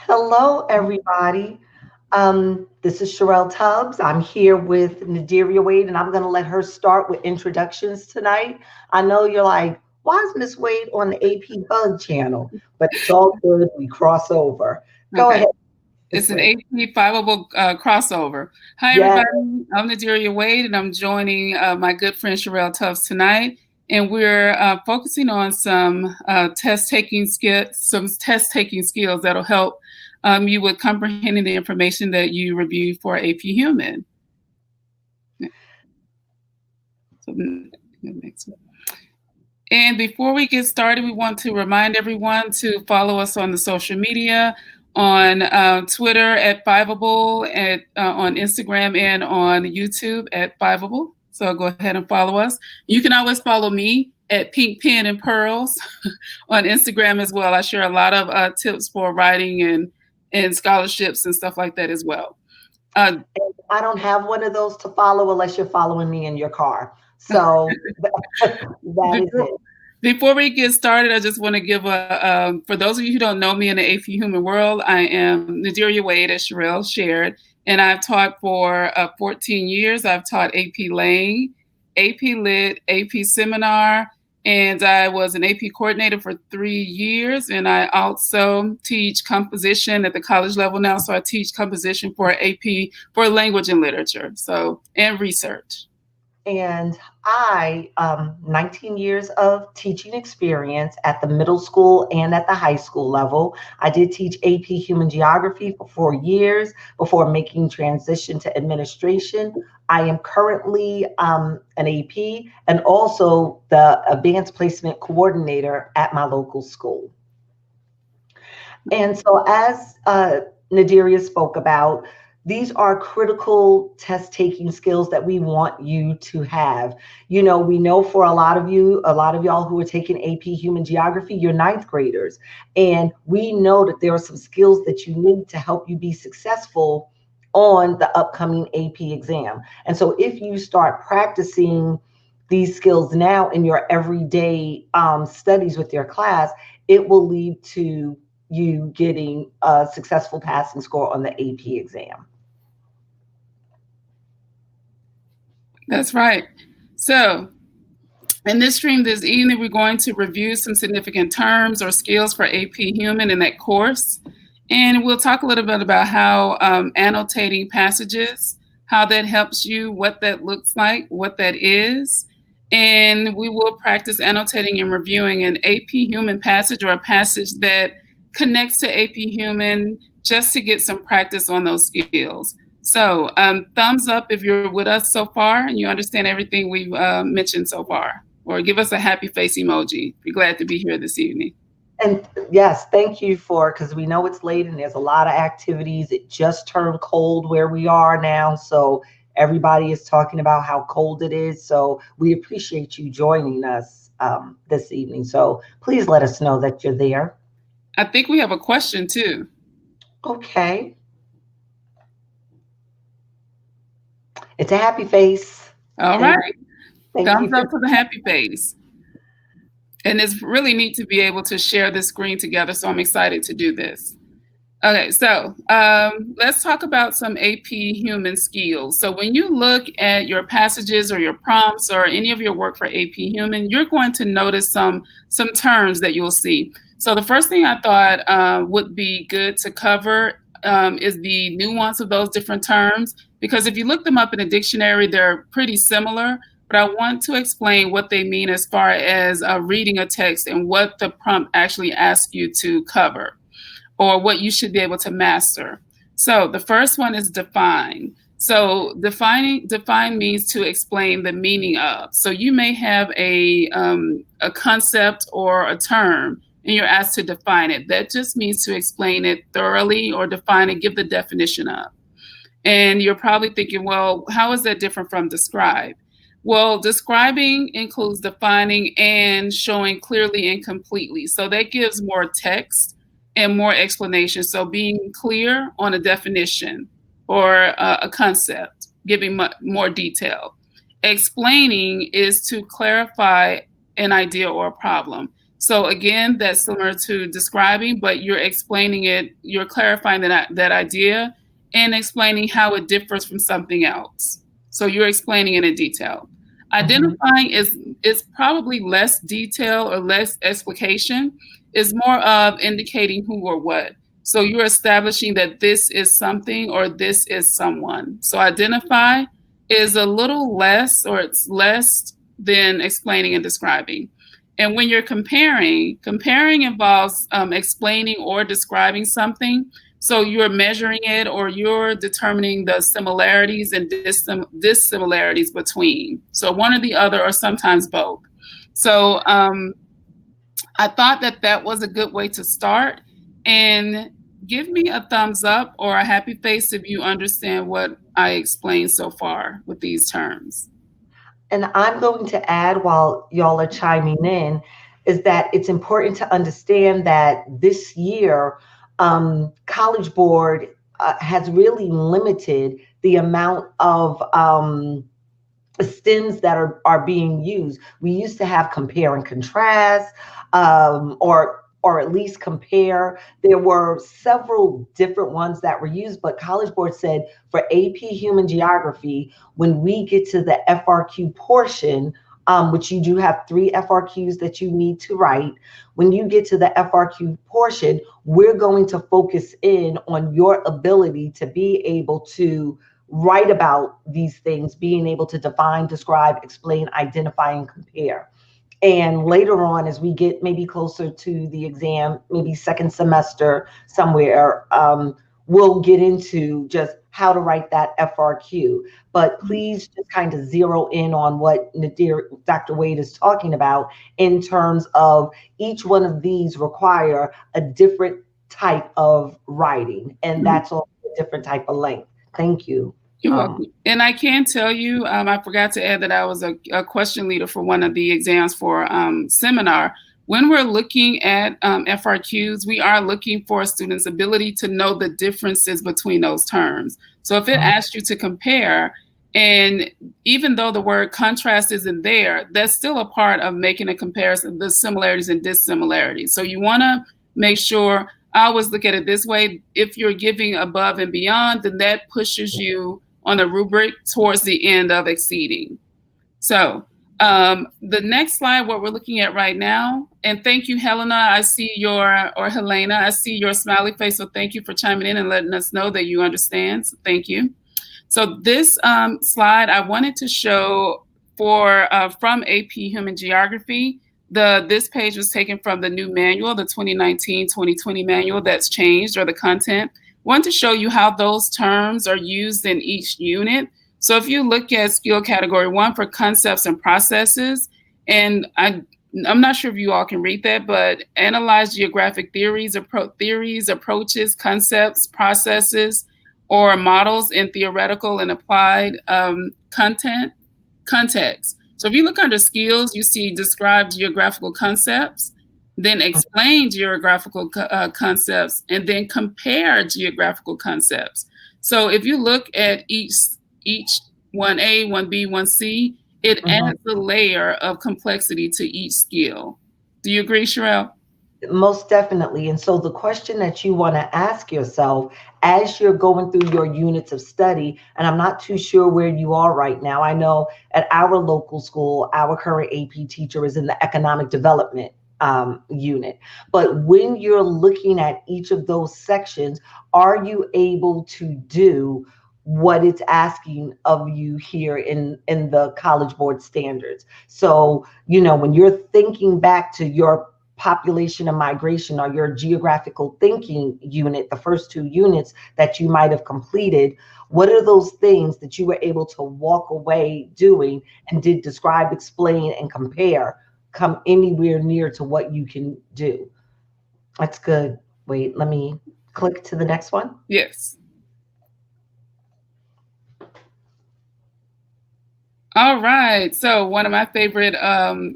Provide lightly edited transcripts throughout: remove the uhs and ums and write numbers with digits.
Hello, everybody. This is Shirelle Tubbs. I'm here with Nadiria Wade, and I'm going to let her start with introductions tonight. I know you're like, why is Miss Wade on the AP Bug channel? But it's all good. We cross over. Go Okay. ahead, It's Miss an Wade. AP Fiveable crossover. Hi, Yes, everybody. I'm Nadiria Wade, and I'm joining my good friend Shirelle Tubbs tonight. And we're focusing on some test-taking skills that'll help you with comprehending the information that you review for AP Human. So, next one. And before we get started, we want to remind everyone to follow us on the social media, on Twitter at Fiveable, on Instagram and on YouTube at Fiveable. So go ahead and follow us. You can always follow me at Pink Pen and Pearls on Instagram as well. I share a lot of tips for writing and scholarships and stuff like that as well. I don't have one of those to follow unless you're following me in your car. So that is it. Before we get started, I just want to give for those of you who don't know me in the AP Human world, I am Nadiria Wade, as Shirelle shared, and I've taught for 14 years. I've taught AP Lang, AP Lit, AP Seminar, and I was an AP coordinator for 3 years, and I also teach composition at the college level now, so I teach composition for AP, for language and literature, and research. And 19 years of teaching experience at the middle school and at the high school level. I did teach AP Human Geography for 4 years before making transition to administration. I am currently an AP and also the advanced placement coordinator at my local school. And so as Nadiria spoke about, these are critical test taking skills that we want you to have. You know, we know for a lot of y'all who are taking AP Human Geography, you're ninth graders. And we know that there are some skills that you need to help you be successful on the upcoming AP exam. And so if you start practicing these skills now in your everyday studies with your class, it will lead to you getting a successful passing score on the AP exam. That's right. So in this stream this evening, we're going to review some significant terms or skills for AP Human in that course. And we'll talk a little bit about how annotating passages, how that helps you, what that looks like, what that is. And we will practice annotating and reviewing an AP Human passage or a passage that connects to AP Human just to get some practice on those skills. So thumbs up if you're with us so far and you understand everything we've mentioned so far, or give us a happy face emoji. We're glad to be here this evening. And yes, thank you because we know it's late and there's a lot of activities. It just turned cold where we are now. So everybody is talking about how cold it is. So we appreciate you joining us this evening. So please let us know that you're there. I think we have a question too. Okay. It's a happy face. All right. Thumbs you. up for the happy face. And it's really neat to be able to share this screen together. So I'm excited to do this. Okay, so let's talk about some AP Human skills. So when you look at your passages or your prompts or any of your work for AP Human, you're going to notice some terms that you'll see. So the first thing I thought would be good to cover is the nuance of those different terms, because if you look them up in a dictionary, they're pretty similar, but I want to explain what they mean as far as reading a text and what the prompt actually asks you to cover, or what you should be able to master. So the first one is define. So define means to explain the meaning of. So you may have a concept or a term, and you're asked to define it. That just means to explain it thoroughly or define it, give the definition of. And you're probably thinking, well, how is that different from describe? Well, describing includes defining and showing clearly and completely. So that gives more text and more explanation. So being clear on a definition or a concept, giving more detail. Explaining is to clarify an idea or a problem. So again, that's similar to describing, but you're explaining it, you're clarifying that idea and explaining how it differs from something else. So you're explaining it in detail. Identifying is probably less detail or less explication, is more of indicating who or what. So you're establishing that this is something or this is someone. So identify is a little less, or it's less than explaining and describing. And when you're comparing involves explaining or describing something. So you're measuring it, or you're determining the similarities and dissimilarities between. So one or the other, or sometimes both. So I thought that was a good way to start. And give me a thumbs up or a happy face if you understand what I explained so far with these terms. And I'm going to add, while y'all are chiming in, is that it's important to understand that this year, College Board has really limited the amount of stems that are being used. We used to have compare and contrast, or at least compare. There were several different ones that were used, but College Board said for AP Human Geography, when we get to the FRQ portion, which you do have 3 FRQs that you need to write, when you get to the FRQ portion, we're going to focus in on your ability to be able to write about these things, being able to define, describe, explain, identify, and compare. And later on, as we get maybe closer to the exam, maybe second semester somewhere, we'll get into just how to write that FRQ. But please just kind of zero in on what Dr. Wade is talking about in terms of each one of these require a different type of writing, and that's also a different type of length. Thank you. You're welcome. And I can tell you, I forgot to add that I was a question leader for one of the exams for seminar. When we're looking at FRQs, we are looking for a student's ability to know the differences between those terms. So if it asks you to compare, and even though the word contrast isn't there, that's still a part of making a comparison, the similarities and dissimilarities. So you want to make sure, I always look at it this way, if you're giving above and beyond, then that pushes you on the rubric towards the end of exceeding. So the next slide, what we're looking at right now, and thank you, Helena, I see your, or Helena, I see your smiley face, so thank you for chiming in and letting us know that you understand, so thank you. So this slide I wanted to show from AP Human Geography. This page was taken from the new manual, the 2019-2020 manual that's changed, or the content. I want to show you how those terms are used in each unit. So if you look at skill category 1 for concepts and processes, and I'm not sure if you all can read that, but analyze geographic theories, approaches, concepts, processes, or models in theoretical and applied context. So if you look under skills, you see describe geographical concepts, then explain geographical concepts, and then compare geographical concepts. So if you look at each 1A, 1B, 1C, it adds a layer of complexity to each skill. Do you agree, Shirelle? Most definitely. And so the question that you want to ask yourself as you're going through your units of study, and I'm not too sure where you are right now. I know at our local school, our current AP teacher is in the economic development unit. But when you're looking at each of those sections, are you able to do what it's asking of you here in the College Board standards? So, when you're thinking back to your population and migration, or your geographical thinking unit, the first 2 units that you might have completed, what are those things that you were able to walk away doing and did describe, explain, and compare come anywhere near to what you can do? That's good. Wait, let me click to the next one. Yes. All right, so one of my favorite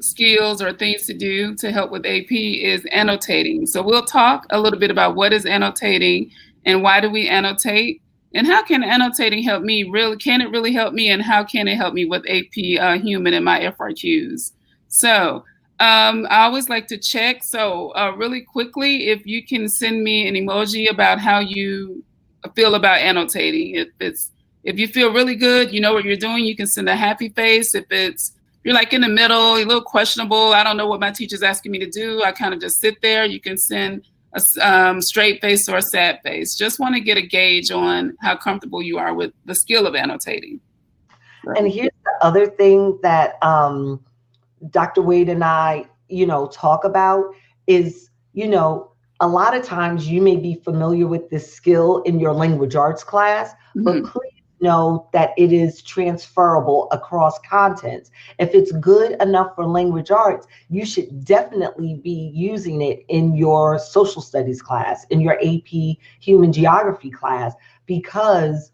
skills or things to do to help with AP is annotating. So we'll talk a little bit about what is annotating and why do we annotate, and how can annotating help me? Can it really help me, and how can it help me with AP Human and my FRQs? So I always like to check. So really quickly, if you can send me an emoji about how you feel about annotating. If you feel really good, you know what you're doing, you can send a happy face. You're like in the middle, a little questionable, I don't know what my teacher's asking me to do, I kind of just sit there, you can send a straight face or a sad face. Just want to get a gauge on how comfortable you are with the skill of annotating. And here's the other thing that Dr. Wade and I, talk about is, a lot of times you may be familiar with this skill in your language arts class, but please know that it is transferable across contents. If it's good enough for language arts, you should definitely be using it in your social studies class, in your AP Human Geography class, because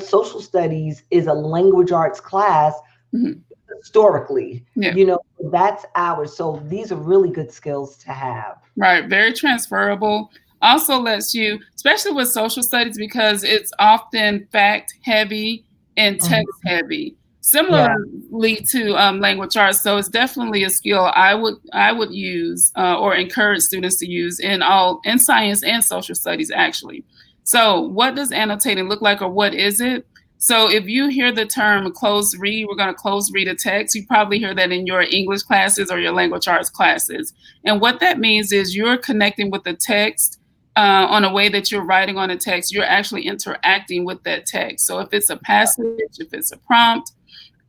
social studies is a language arts class. Historically, that's ours. So these are really good skills to have. Right, very transferable. Also lets you, especially with social studies, because it's often fact heavy and text heavy, similarly to language arts. So it's definitely a skill I would use or encourage students to use in science and social studies, actually. So what does annotating look like, or what is it? So if you hear the term close read, we're going to close read a text, you probably hear that in your English classes or your language arts classes. And what that means is you're connecting with the text on a way that you're writing on a text. You're actually interacting with that text. So if it's a passage, if it's a prompt,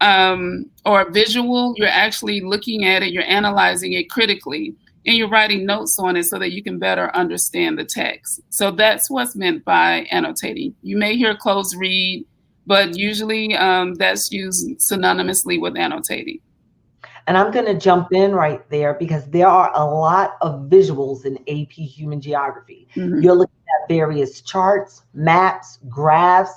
or a visual, you're actually looking at it, you're analyzing it critically, and you're writing notes on it so that you can better understand the text. So that's what's meant by annotating. You may hear close read, but usually that's used synonymously with annotating. And I'm going to jump in right there because there are a lot of visuals in AP Human Geography. You're looking at various charts, maps, graphs,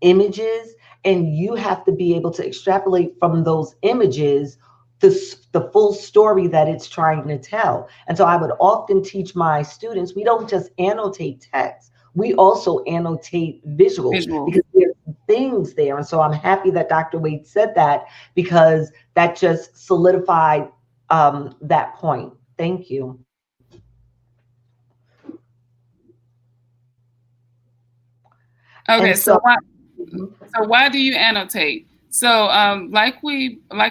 images, and you have to be able to extrapolate from those images the full story that it's trying to tell. And so I would often teach my students, we don't just annotate text, we also annotate visuals. Because there's things there. And so I'm happy that Dr. Wade said that, because that just solidified that point. Thank you. Okay, so why do you annotate? So like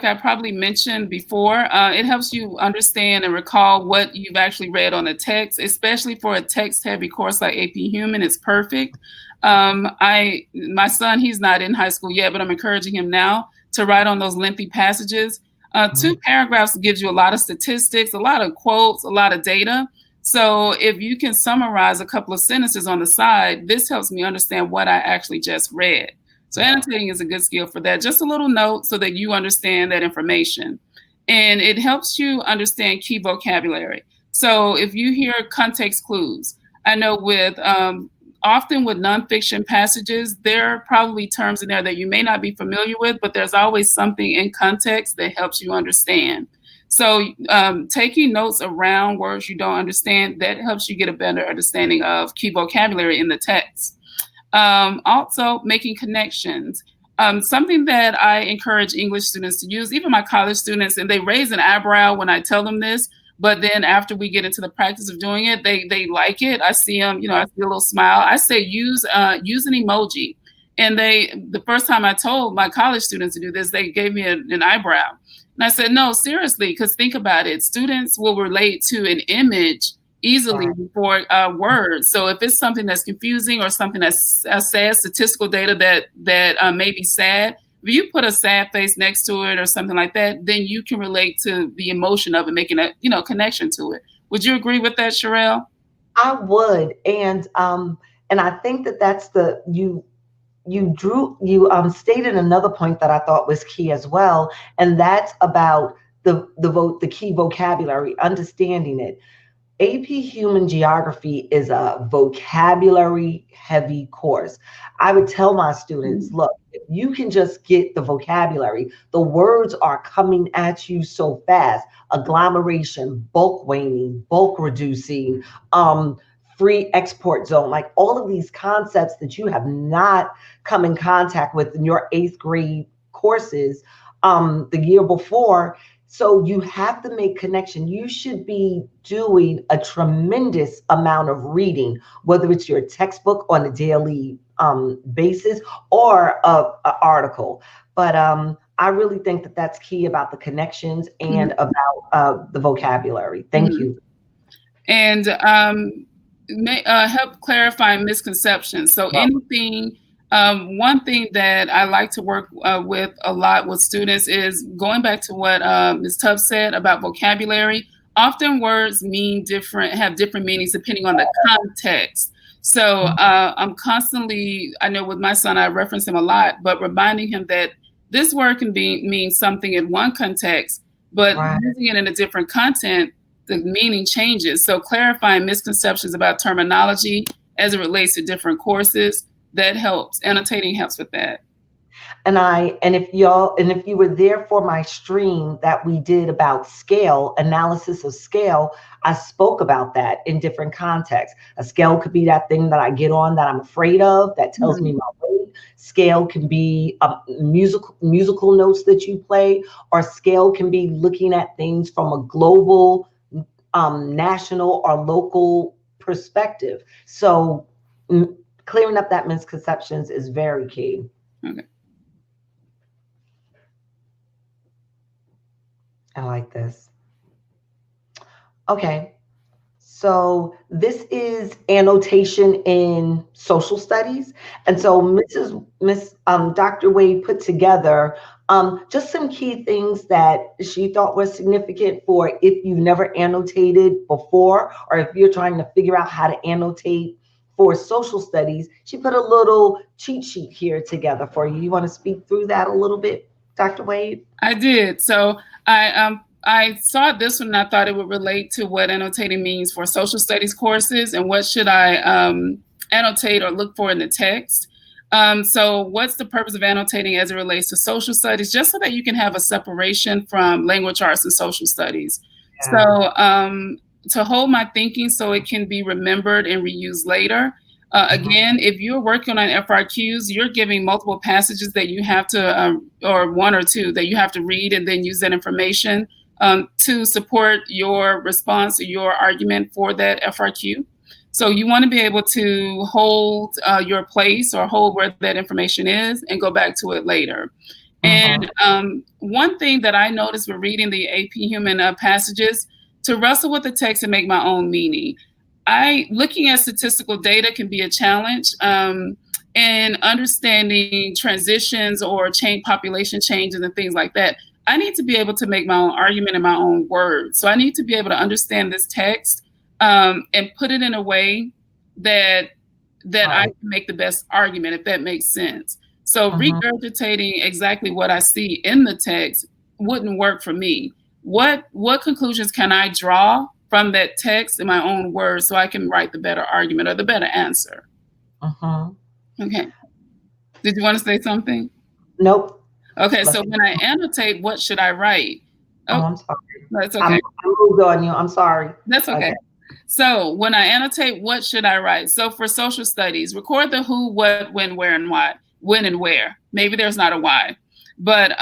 I probably mentioned before, it helps you understand and recall what you've actually read on a text, especially for a text-heavy course like AP Human. It's perfect. My son, he's not in high school yet, but I'm encouraging him now to write on those lengthy passages. 2 paragraphs gives you a lot of statistics, a lot of quotes, a lot of data. So if you can summarize a couple of sentences on the side, this helps me understand what I actually just read. So annotating is a good skill for that. Just a little note so that you understand that information. And it helps you understand key vocabulary. So if you hear context clues, I know often with nonfiction passages, there are probably terms in there that you may not be familiar with, but there's always something in context that helps you understand. So taking notes around words you don't understand, that helps you get a better understanding of key vocabulary in the text. Also making connections. Something that I encourage English students to use, even my college students, and they raise an eyebrow when I tell them this, but then after we get into the practice of doing it, they like it. I see them, I see a little smile. I say use an emoji. And the first time I told my college students to do this, they gave me an eyebrow. And I said, no, seriously, because think about it. Students will relate to an image easily before words. So if it's something that's confusing or something that's sad, statistical data that may be sad, if you put a sad face next to it or something like that, then you can relate to the emotion of it, making a connection to it. Would you agree with that, Shirelle? I would, and I think that's you stated another point that I thought was key as well, and that's about the key vocabulary, understanding it. AP Human Geography is a vocabulary heavy course. I would tell my students, look, if you can just get the vocabulary, the words are coming at you so fast. Agglomeration, bulk waning, bulk reducing, free export zone, like all of these concepts that you have not come in contact with in your 8th grade courses the year before. So you have to make connection. You should be doing a tremendous amount of reading, whether it's your textbook on a daily basis or a article. But I really think that that's key about the connections and about the vocabulary. Thank you. And help clarify misconceptions. So anything, one thing that I like to work with a lot with students is going back to what Ms. Tubbs said about vocabulary. Often words have different meanings depending on the context. So I'm constantly, I know with my son, I reference him a lot, but reminding him that this word can mean something in one context, but using it in a different content, the meaning changes. So clarifying misconceptions about terminology as it relates to different courses, that helps. Annotating helps with that. And if you were there for my stream that we did about scale, analysis of scale, I spoke about that in different contexts. A scale could be that thing that I get on that I'm afraid of, that tells me my weight. Scale can be musical notes that you play, or scale can be looking at things from a global, national or local perspective. So clearing up that misconceptions is very key. Okay. I like this. Okay. So this is annotation in social studies. And so Dr. Wade put together just some key things that she thought were significant for if you've never annotated before, or if you're trying to figure out how to annotate for social studies. She put a little cheat sheet here together for you. You want to speak through that a little bit, Dr. Wade? I did. So I saw this one and I thought it would relate to what annotating means for social studies courses and what should I annotate or look for in the text. So what's the purpose of annotating as it relates to social studies, just so that you can have a separation from language arts and social studies. Yeah. So to hold my thinking so it can be remembered and reused later. Again, if you're working on FRQs, you're giving multiple passages that you have to, or one or two that you have to read and then use that information to support your response or your argument for that FRQ. So you want to be able to hold your place or hold where that information is and go back to it later. And one thing that I noticed with reading the AP Human passages, to wrestle with the text and make my own meaning. Looking at statistical data can be a challenge, and understanding transitions or population changes and things like that. I need to be able to make my own argument in my own words. So I need to be able to understand this text and put it in a way that I can make the best argument, if that makes sense. So regurgitating exactly what I see in the text wouldn't work for me. What conclusions can I draw from that text in my own words so I can write the better argument or the better answer? Okay. Did you want to say something? Nope. Okay, so when I annotate, what should I write? Oh, I'm sorry. That's okay. I moved on you. I'm sorry. That's okay. So when I annotate, what should I write? So for social studies, record the who, what, when, where, and why. When and where. Maybe there's not a why, but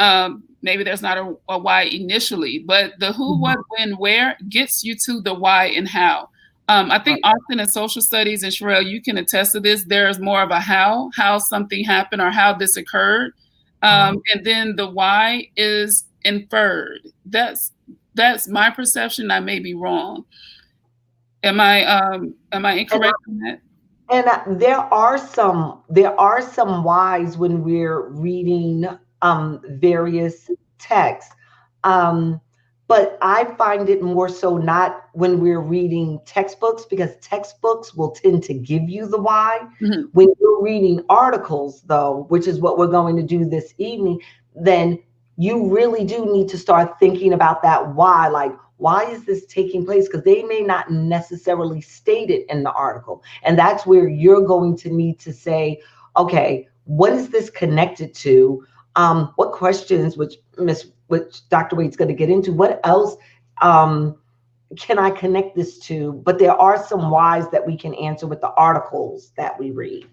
maybe there's not a why initially, but the who, what, when, where gets you to the why and how. I think often in social studies, and Shirelle, you can attest to this, there's more of a how something happened or how this occurred. And then the why is inferred. That's my perception. I may be wrong. Am I incorrect on that? And there are some whys when we're reading various texts. But I find it more so not when we're reading textbooks, because textbooks will tend to give you the why. When you're reading articles, though, which is what we're going to do this evening, then you really do need to start thinking about that why. Like, why is this taking place? Because they may not necessarily state it in the article. And that's where you're going to need to say, okay, what is this connected to? What questions, which Dr. Wade's going to get into, what else can I connect this to? But there are some whys that we can answer with the articles that we read.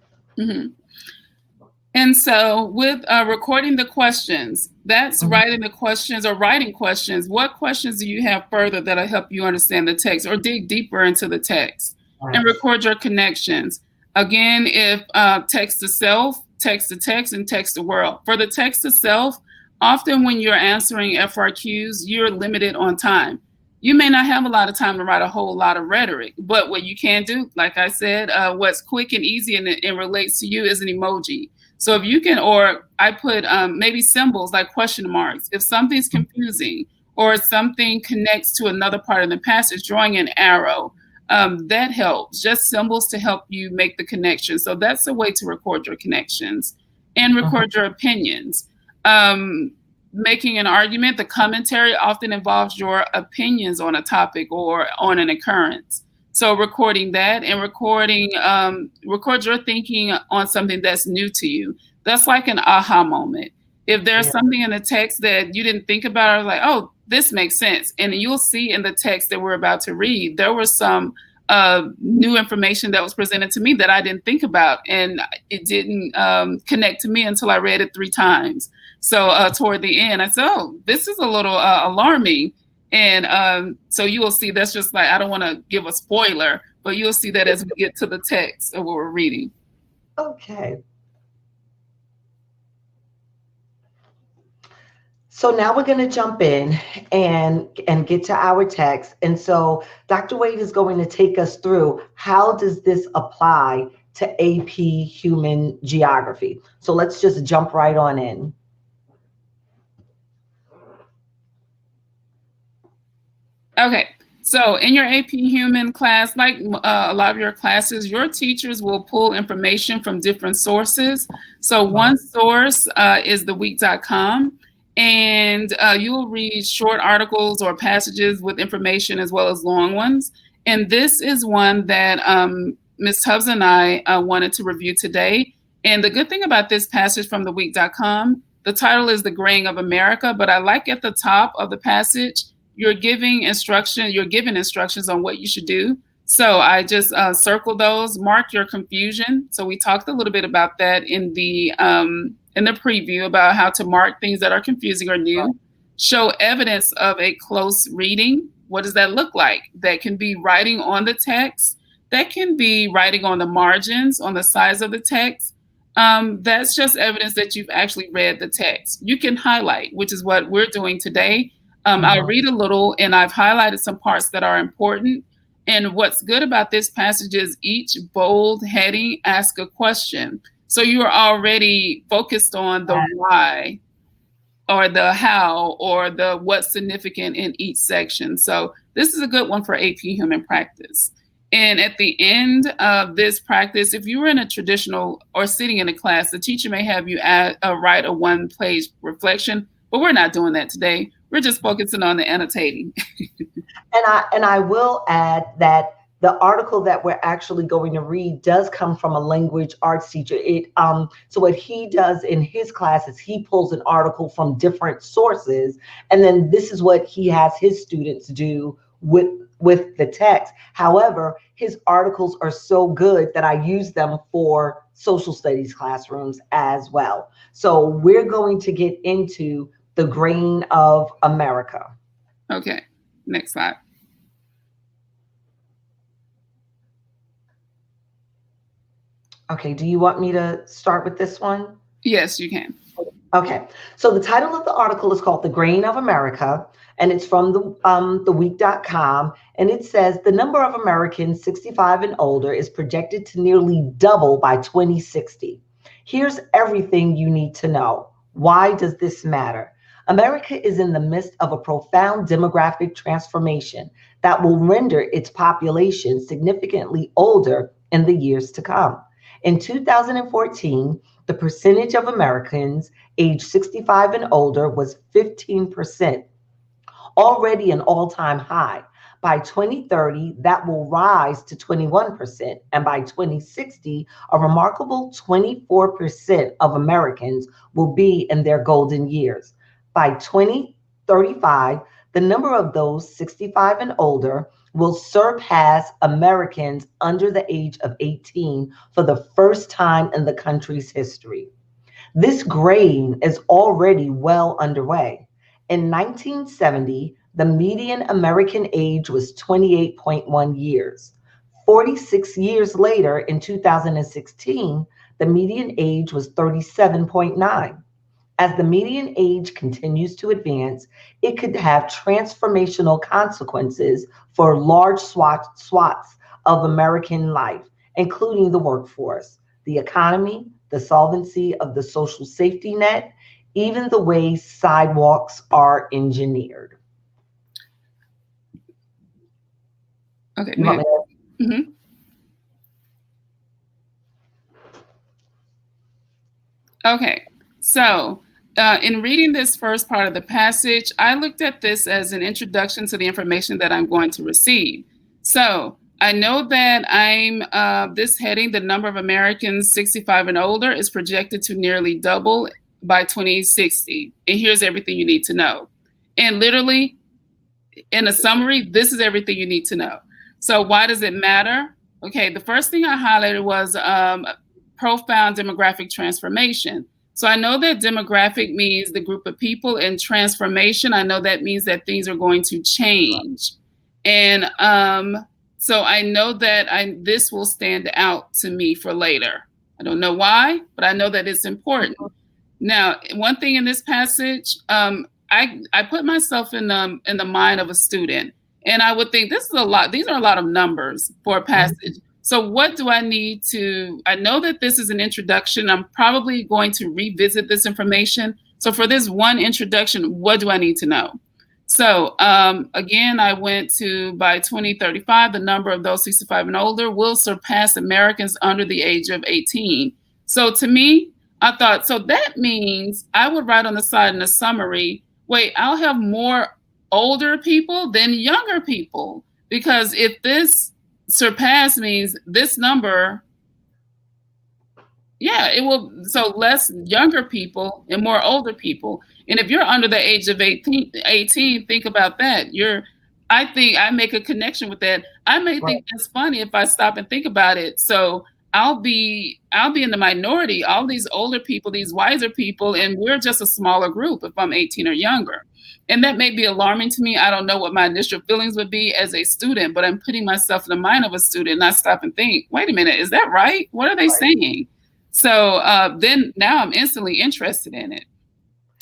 And so with recording the questions, That's writing the questions or writing questions. What questions do you have further that'll help you understand the text or dig deeper into the text? And record your connections. Again, if text to self, text to text, and text to world. For the text to self, often when you're answering FRQs, you're limited on time. You may not have a lot of time to write a whole lot of rhetoric, but what you can do, like I said, what's quick and easy and relates to you is an emoji. So if you can, or I put maybe symbols like question marks. If something's confusing or something connects to another part of the passage, drawing an arrow, that helps. Just symbols to help you make the connection. So that's a way to record your connections and record your opinions. Making an argument, the commentary often involves your opinions on a topic or on an occurrence. So recording that and record your thinking on something that's new to you. That's like an aha moment. If there's something in the text that you didn't think about, I was like, oh, this makes sense. And you'll see in the text that we're about to read, there was some new information that was presented to me that I didn't think about. And it didn't connect to me until I read it 3 times. So toward the end, I said, oh, this is a little alarming. And so you will see that's just like, I don't want to give a spoiler, but you'll see that as we get to the text of what we're reading. Okay. So now we're going to jump in and get to our text. And so Dr. Wade is going to take us through how does this apply to AP Human Geography. So let's just jump right on in. Okay, so in your AP Human class, like a lot of your classes, your teachers will pull information from different sources. So one source is theweek.com. And you will read short articles or passages with information as well as long ones. And this is one that Ms. Tubbs and I wanted to review today. And the good thing about this passage from theweek.com, the title is The Graying of America, but I like at the top of the passage, you're given instructions on what you should do. So I just circled those, mark your confusion. So we talked a little bit about that in the preview about how to mark things that are confusing or new. Show evidence of a close reading. What does that look like? That can be writing on the text. That can be writing on the margins, on the sides of the text. That's just evidence that you've actually read the text. You can highlight, which is what we're doing today. I'll read a little, and I've highlighted some parts that are important. And what's good about this passage is each bold heading asks a question. So you are already focused on the why or the how or the what's significant in each section. So this is a good one for AP Human practice. And at the end of this practice, if you were in a traditional or sitting in a class, the teacher may have you write a 1-page reflection, but we're not doing that today. We're just focusing on the annotating. And I will add that the article that we're actually going to read does come from a language arts teacher. So what he does in his classes, he pulls an article from different sources, and then this is what he has his students do with the text. However, his articles are so good that I use them for social studies classrooms as well. So we're going to get into The Graying of America. Okay, next slide. Okay, do you want me to start with this one? Yes, you can. Okay, so the title of the article is called The Graying of America, and it's from theweek.com, and it says the number of Americans 65 and older is projected to nearly double by 2060. Here's everything you need to know. Why does this matter? America is in the midst of a profound demographic transformation that will render its population significantly older in the years to come. In 2014, the percentage of Americans aged 65 and older was 15%, already an all-time high. By 2030, that will rise to 21%, and by 2060, a remarkable 24% of Americans will be in their golden years. By 2035, the number of those 65 and older will surpass Americans under the age of 18 for the first time in the country's history. This graying is already well underway. In 1970, the median American age was 28.1 years. 46 years later, in 2016, the median age was 37.9. As the median age continues to advance, it could have transformational consequences for large swaths of American life, including the workforce, the economy, the solvency of the social safety net, even the way sidewalks are engineered. Okay. You want me to? Mm-hmm. Okay, so in reading this first part of the passage, I looked at this as an introduction to the information that I'm going to receive. So I know that this heading, the number of Americans 65 and older, is projected to nearly double by 2060. And here's everything you need to know. And literally, in a summary, this is everything you need to know. So why does it matter? Okay, the first thing I highlighted was profound demographic transformation. So I know that demographic means the group of people, and transformation, I know that means that things are going to change. And so I know that this will stand out to me for later. I don't know why, but I know that it's important. Now, one thing in this passage, I put myself in the mind of a student, and I would think this is a lot. These are a lot of numbers for a passage. So what do I need to, I know that this is an introduction. I'm probably going to revisit this information. So for this one introduction, what do I need to know? So again, I went to, by 2035, the number of those 65 and older will surpass Americans under the age of 18. So to me, I thought, so that means I would write on the side in the summary, wait, I'll have more older people than younger people. Because if this surpass means this number, yeah, it will, so less younger people and more older people. And if you're under the age of 18, think about that. I think I make a connection with that. I may think that's funny if I stop and think about it. So I'll be in the minority, all these older people, these wiser people, and we're just a smaller group if I'm 18 or younger. And that may be alarming to me. I don't know what my initial feelings would be as a student, but I'm putting myself in the mind of a student, and I stop and think, wait a minute, is that right? What are they saying? So then now I'm instantly interested in it.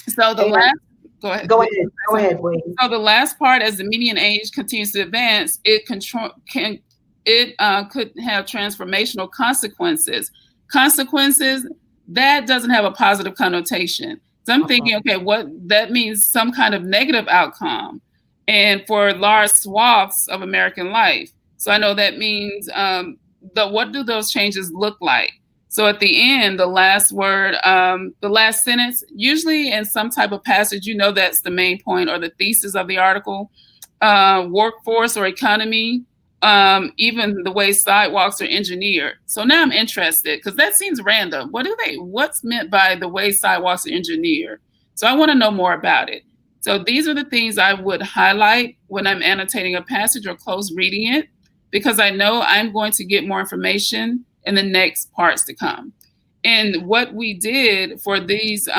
So the last, go ahead, Wade. So the last part, as the median age continues to advance, it could have transformational consequences. Consequences, that doesn't have a positive connotation. So I'm thinking, okay, what that means, some kind of negative outcome, and for large swaths of American life. So I know that means what do those changes look like? So at the end, the last word, the last sentence, usually in some type of passage, you know, that's the main point or the thesis of the article. Workforce or economy, even the way sidewalks are engineered. So now I'm interested, because that seems random. What's meant by the way sidewalks are engineered? So I want to know more about it. So these are the things I would highlight when I'm annotating a passage or close reading it, because I know I'm going to get more information in the next parts to come. And what we did for these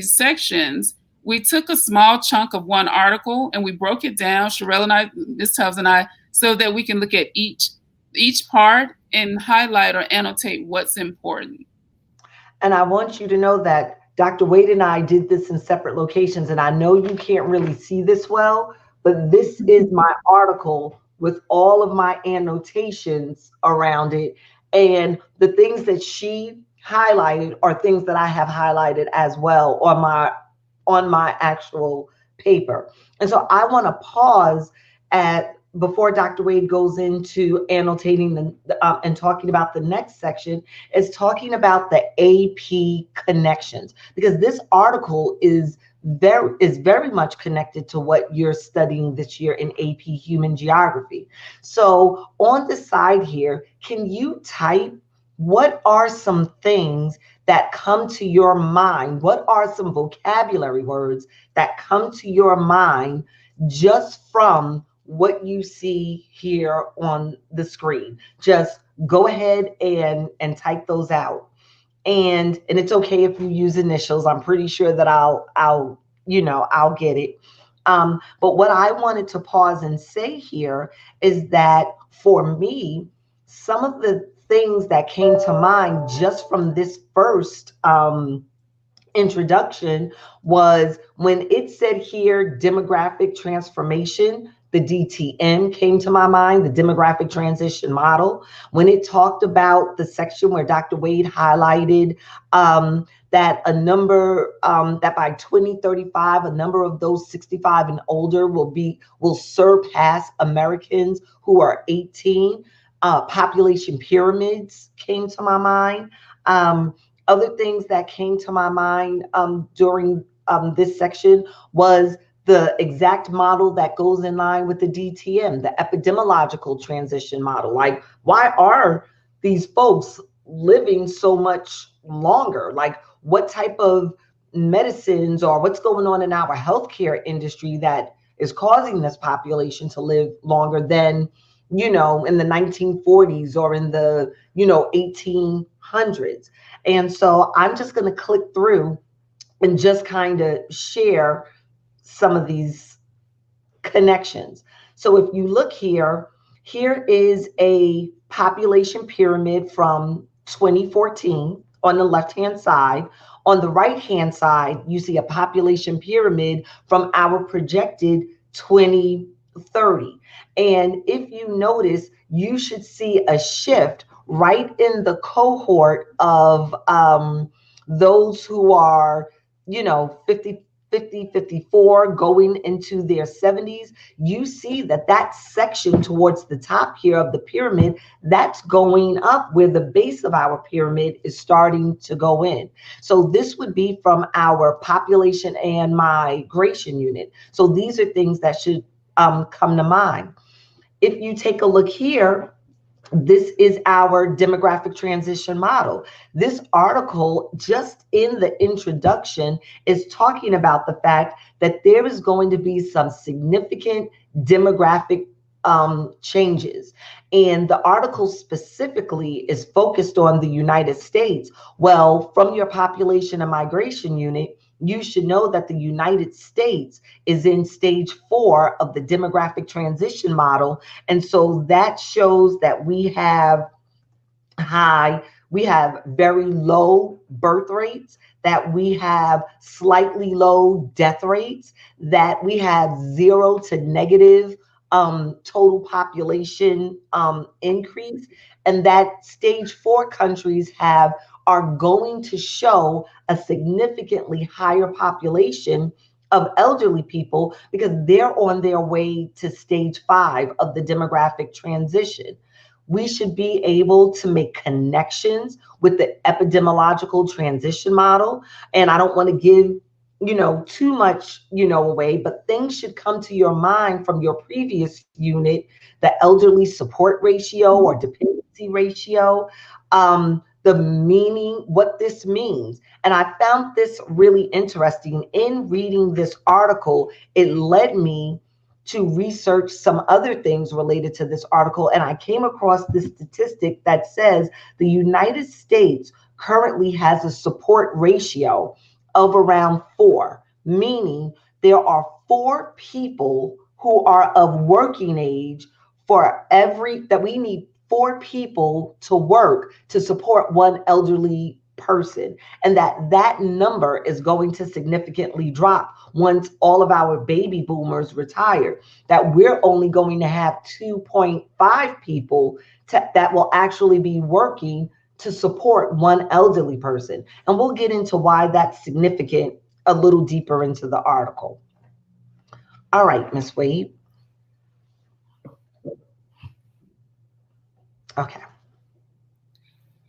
sections, we took a small chunk of one article and we broke it down, Shirelle and I, Ms. Tubbs and I, so that we can look at each part and highlight or annotate what's important. And I want you to know that Dr. Wade and I did this in separate locations, and I know you can't really see this well, but this is my article with all of my annotations around it. And the things that she highlighted are things that I have highlighted as well on my actual paper. And so I want to pause before Dr. Wade goes into annotating and talking about the next section, is talking about the AP connections, because this article is very much connected to what you're studying this year in AP Human Geography. So on the side here, can you type, what are some things that come to your mind? What are some vocabulary words that come to your mind just from what you see here on the screen? Just go ahead and type those out. and it's okay if you use initials. I'm pretty sure that I'll get it. But what I wanted to pause and say here is that for me, some of the things that came to mind just from this first introduction was when it said here demographic transformation. The DTM came to my mind, the demographic transition model. When it talked about the section where Dr. Wade highlighted that a number that by 2035, a number of those 65 and older will surpass Americans who are 18. Population pyramids came to my mind. Other things that came to my mind during this section was the exact model that goes in line with the DTM, the epidemiological transition model. Like, why are these folks living so much longer? Like, what type of medicines or what's going on in our healthcare industry that is causing this population to live longer than, in the 1940s or in the, 1800s? And so I'm just going to click through and just kind of share some of these connections. So if you look here is a population pyramid from 2014 on the left-hand side. On the right-hand side, you see a population pyramid from our projected 2030. And if you notice, you should see a shift right in the cohort of those who are, 50, 54 going into their 70s. You see that section towards the top here of the pyramid, that's going up where the base of our pyramid is starting to go in. So this would be from our population and migration unit. So these are things that should come to mind. If you take a look here, this is our demographic transition model. This article, just in the introduction, is talking about the fact that there is going to be some significant demographic changes. And the article specifically is focused on the United States. Well, from your population and migration unit, you should know that the United States is in stage 4 of the demographic transition model. And so that shows that we have very low birth rates, that we have slightly low death rates, that we have 0 to negative total population increase, and that stage 4 countries are going to show a significantly higher population of elderly people because they're on their way to stage 5 of the demographic transition. We should be able to make connections with the epidemiological transition model. And I don't want to give, too much, away, but things should come to your mind from your previous unit, the elderly support ratio or dependency ratio. The meaning, what this means. And I found this really interesting. In reading this article, it led me to research some other things related to this article. And I came across this statistic that says the United States currently has a support ratio of around 4, meaning there are 4 people who are of working age that we need 4 people to work to support 1 elderly person, and that number is going to significantly drop once all of our baby boomers retire, that we're only going to have 2.5 people that will actually be working to support 1 elderly person. And we'll get into why that's significant a little deeper into the article. All right, Ms. Wade.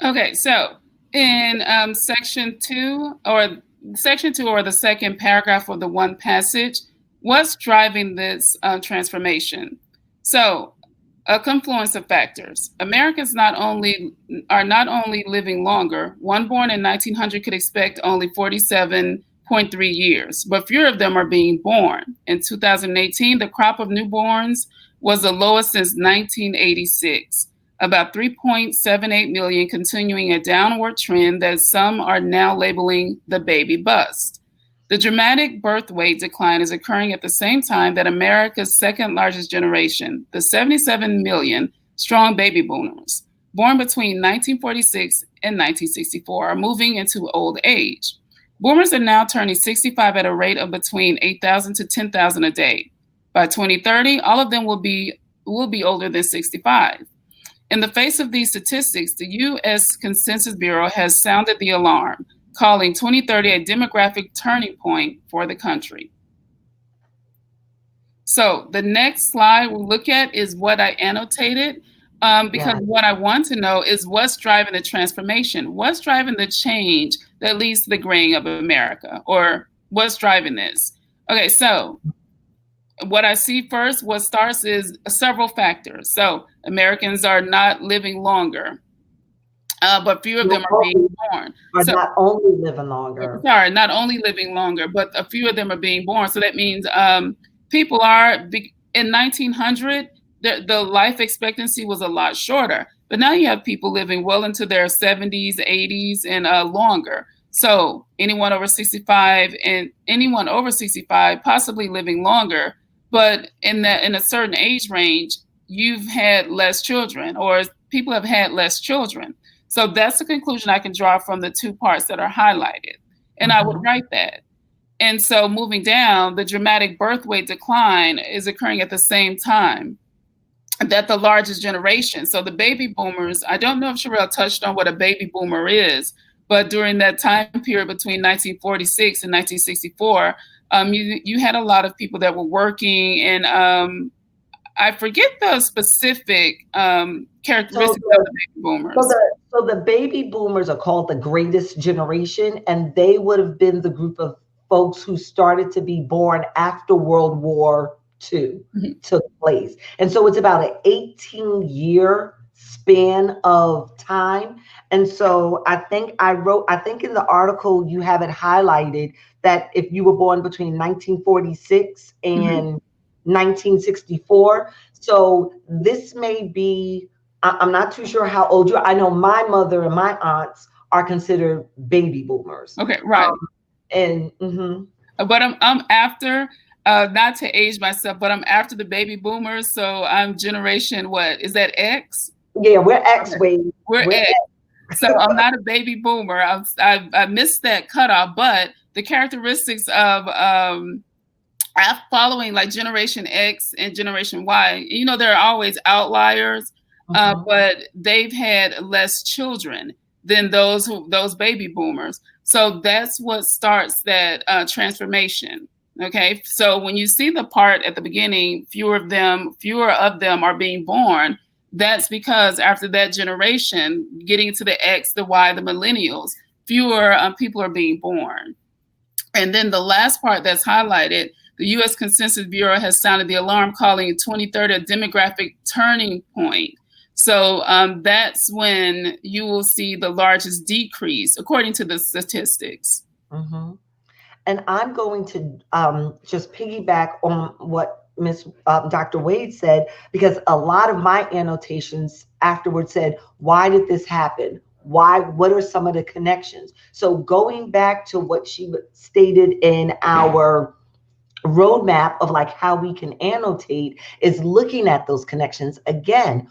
Okay, so in section 2 or the second paragraph of the one passage, what's driving this transformation? So a confluence of factors. Americans are not only living longer. One born in 1900 could expect only 47.3 years, but fewer of them are being born. In 2018, the crop of newborns was the lowest since 1986. about 3.78 million, continuing a downward trend that some are now labeling the baby bust. The dramatic birth weight decline is occurring at the same time that America's second largest generation, the 77 million strong baby boomers, born between 1946 and 1964, are moving into old age. Boomers are now turning 65 at a rate of between 8,000 to 10,000 a day. By 2030, all of them will be older than 65. In the face of these statistics, the U.S. Census Bureau has sounded the alarm, calling 2030 a demographic turning point for the country. So the next slide we'll look at is what I annotated, because what I want to know is what's driving the transformation, what's driving the change that leads to the graying of America, or what's driving this. Okay, so what I see first, what starts is several factors. So Americans are not living longer, but few of them are being born. So, not only living longer. Sorry, not only living longer, but a few of them are being born. So that means people are, in 1900, the life expectancy was a lot shorter. But now you have people living well into their 70s, 80s, and longer. So anyone over 65 possibly living longer, but in a certain age range, you've had less children, or people have had less children. So that's the conclusion I can draw from the two parts that are highlighted. And I would write that. And so moving down, the dramatic birth weight decline is occurring at the same time that the largest generation. So the baby boomers, I don't know if Shirelle touched on what a baby boomer is, but during that time period between 1946 and 1964, you had a lot of people that were working, and I forget the specific characteristics of the baby boomers. So the baby boomers are called the greatest generation, and they would have been the group of folks who started to be born after World War II took place. And so it's about an 18-year span of time. And so I think in the article you have it highlighted that if you were born between 1946 and 1964, so this may be, I'm not too sure how old you are. I know my mother and my aunts are considered baby boomers. Okay, right. But I'm after, not to age myself, but I'm after the baby boomers. So I'm generation, what is that, X? Yeah, we're X, Wade. We're X. So I'm not a baby boomer. I missed that cutoff, but the characteristics of following like Generation X and Generation Y, there are always outliers, but they've had less children than those baby boomers. So that's what starts that transformation. Okay, so when you see the part at the beginning, fewer of them are being born. That's because after that generation, getting to the X, the Y, the millennials, fewer people are being born. And then the last part that's highlighted, the U.S. Census Bureau has sounded the alarm, calling 2030 a demographic turning point. So that's when you will see the largest decrease, according to the statistics. And I'm going to just piggyback on what Dr. Wade said, because a lot of my annotations afterwards said, why did this happen? What are some of the connections? So going back to what she stated in our roadmap of like how we can annotate is looking at those connections. Again,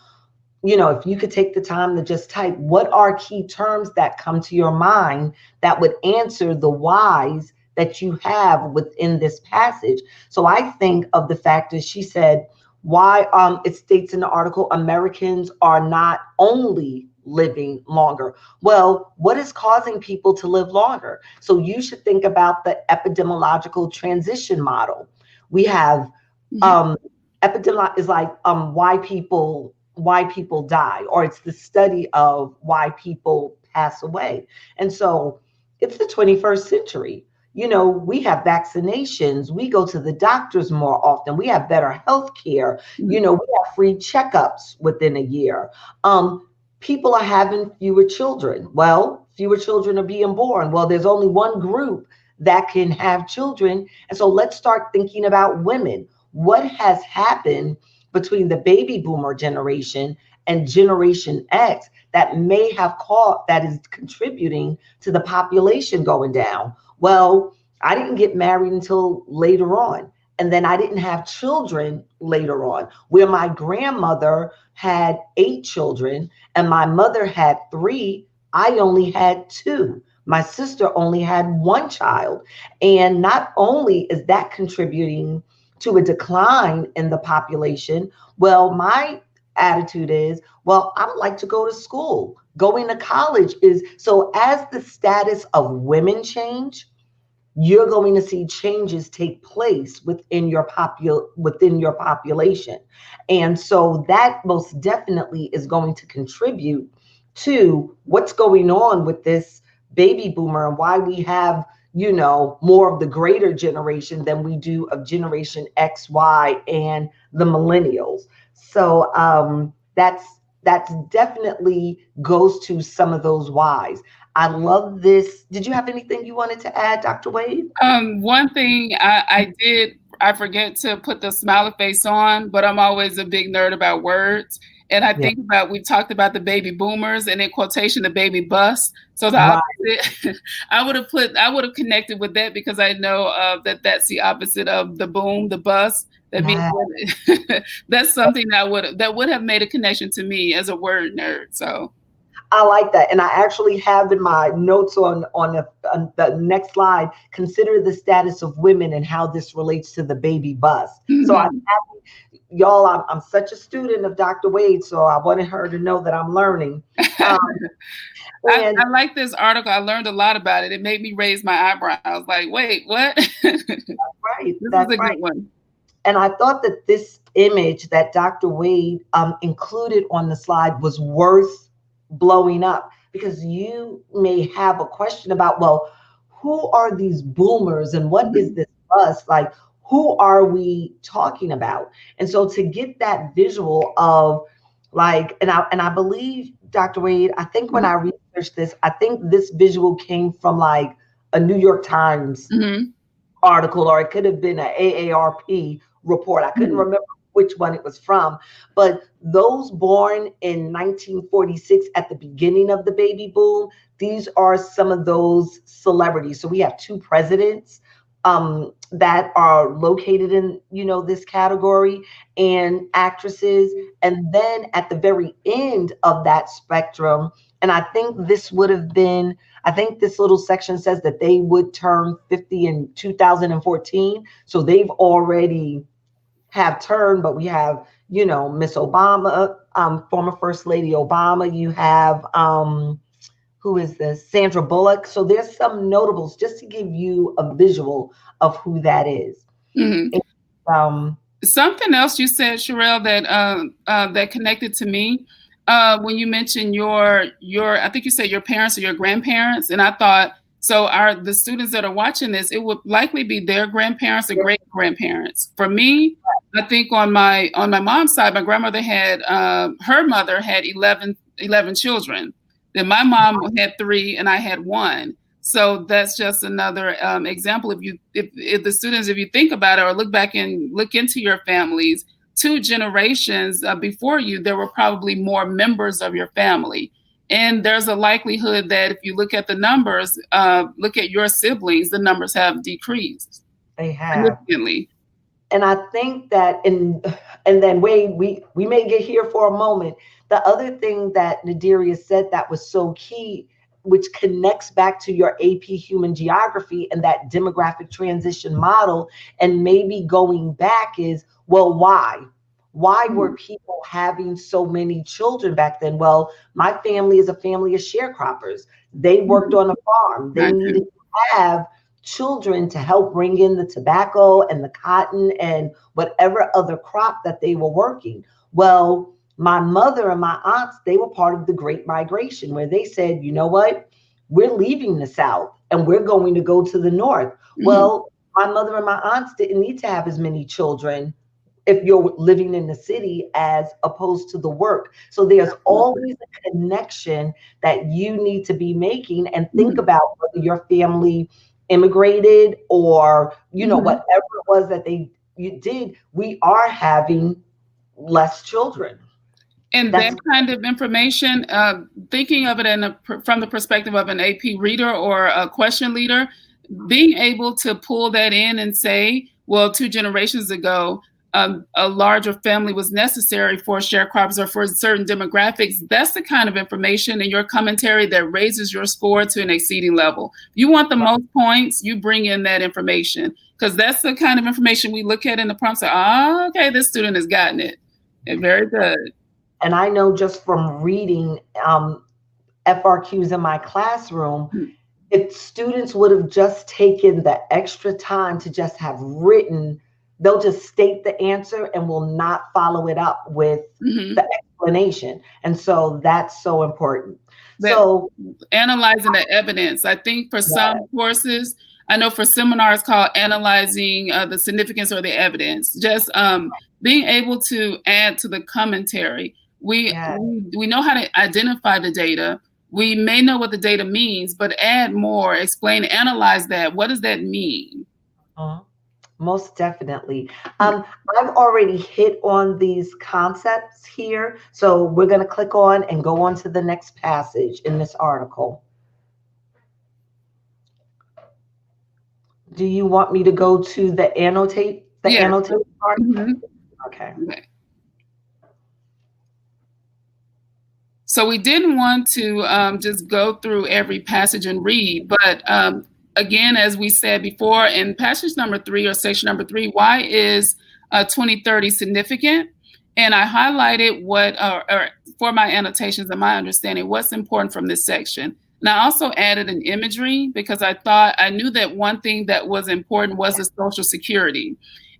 if you could take the time to just type, what are key terms that come to your mind that would answer the whys that you have within this passage. So I think of the fact that she said, why it states in the article, Americans are not only living longer. Well, what is causing people to live longer? So you should think about the epidemiological transition model. We have epidemiology is like why people die, or it's the study of why people pass away. And so it's the 21st century. We have vaccinations. We go to the doctors more often. We have better health care. We have free checkups within a year. People are having fewer children. Well, fewer children are being born. Well, there's only one group that can have children. And so let's start thinking about women. What has happened between the baby boomer generation and Generation X that may have caught that is contributing to the population going down. Well, I didn't get married until later on. And then I didn't have children later on, where my grandmother had 8 children and my mother had 3. I only had 2. My sister only had 1 child. And not only is that contributing to a decline in the population, well, my attitude is, well, I would like to go to school. Going to college is so as the status of women change, you're going to see changes take place within your population. And so that most definitely is going to contribute to what's going on with this baby boomer and why we have, more of the greater generation than we do of Generation X, Y, and the millennials. So that's definitely goes to some of those whys. I love this. Did you have anything you wanted to add, Dr. Wade? One thing I forget to put the smiley face on, but I'm always a big nerd about words. And I think about, we talked about the baby boomers and in quotation, the baby bus. So the opposite, I would have connected with that because I know that that's the opposite of the boom, the bus. That means that's something that would have made a connection to me as a word nerd. So I like that. And I actually have in my notes on the next slide, consider the status of women and how this relates to the baby bus. So I'm happy, y'all, I'm such a student of Dr. Wade, so I wanted her to know that I'm learning. I like this article. I learned a lot about it. It made me raise my eyebrows like, wait, what? That's right. That's a good one. And I thought that this image that Dr. Wade included on the slide was worth blowing up, because you may have a question about, well, who are these boomers and what is this bus? Like, who are we talking about? And so to get that visual of like, and I believe, Dr. Wade, I think when I researched this, I think this visual came from like a New York Times article, or it could have been an AARP report. I couldn't remember which one it was from, but those born in 1946 at the beginning of the baby boom, these are some of those celebrities. So we have 2 presidents that are located in, this category, and actresses. And then at the very end of that spectrum, and I think this would have been, I think this little section says that they would turn 50 in 2014. So they've already have turned, but we have, Miss Obama, former First Lady Obama. You have, who is this? Sandra Bullock. So there's some notables just to give you a visual of who that is. And, something else you said, Shirelle, that connected to me when you mentioned your I think you said your parents or your grandparents, and I thought, so the students that are watching this, it would likely be their grandparents or great grandparents. For me, I think on my mom's side, my grandmother had her mother had 11 children. Then my mom had 3 and I had 1. So that's just another example. If the students, if you think about it or look into your families, 2 generations before you, there were probably more members of your family. And there's a likelihood that if you look at the numbers, look at your siblings, the numbers have decreased. They have. Significantly. And I think that, and then Wade, we may get here for a moment. The other thing that Nadiria said that was so key, which connects back to your AP Human Geography and that demographic transition model, and maybe going back is, well, why? Why were people having so many children back then? Well, my family is a family of sharecroppers. They worked on a farm. They needed to have children to help bring in the tobacco and the cotton and whatever other crop that they were working. Well, my mother and my aunts, they were part of the Great Migration, where they said, you know what, we're leaving the South and we're going to go to the North. Well, my mother and my aunts didn't need to have as many children if you're living in the city as opposed to the work. So there's always a connection that you need to be making, and think about whether your family immigrated or, whatever it was that you did, we are having less children. And That's that kind of information, thinking of it from the perspective of an AP reader or a question leader, being able to pull that in and say, well, 2 generations ago, a larger family was necessary for sharecroppers or for certain demographics. That's the kind of information in your commentary that raises your score to an exceeding level. If you want the most points, you bring in that information, because that's the kind of information we look at in the prompt. Say, okay, this student has gotten it. Very good. And I know just from reading FRQs in my classroom, if students would have just taken the extra time to just have written, they'll just state the answer and will not follow it up with the explanation. And so that's so important. So analyzing the evidence, I think for some courses, I know for seminars called analyzing the significance or the evidence, just being able to add to the commentary. We know how to identify the data. We may know what the data means, but add more, explain, analyze that. What does that mean? Most definitely. I've already hit on these concepts here. So we're going to click on and go on to the next passage in this article. Do you want me to go to the annotate part? Okay. So we didn't want to just go through every passage and read, but again, as we said before, in passage number 3 or section number 3, why is 2030 significant? And I highlighted what, for my annotations and my understanding, what's important from this section. And I also added an imagery because I knew that one thing that was important was the Social Security.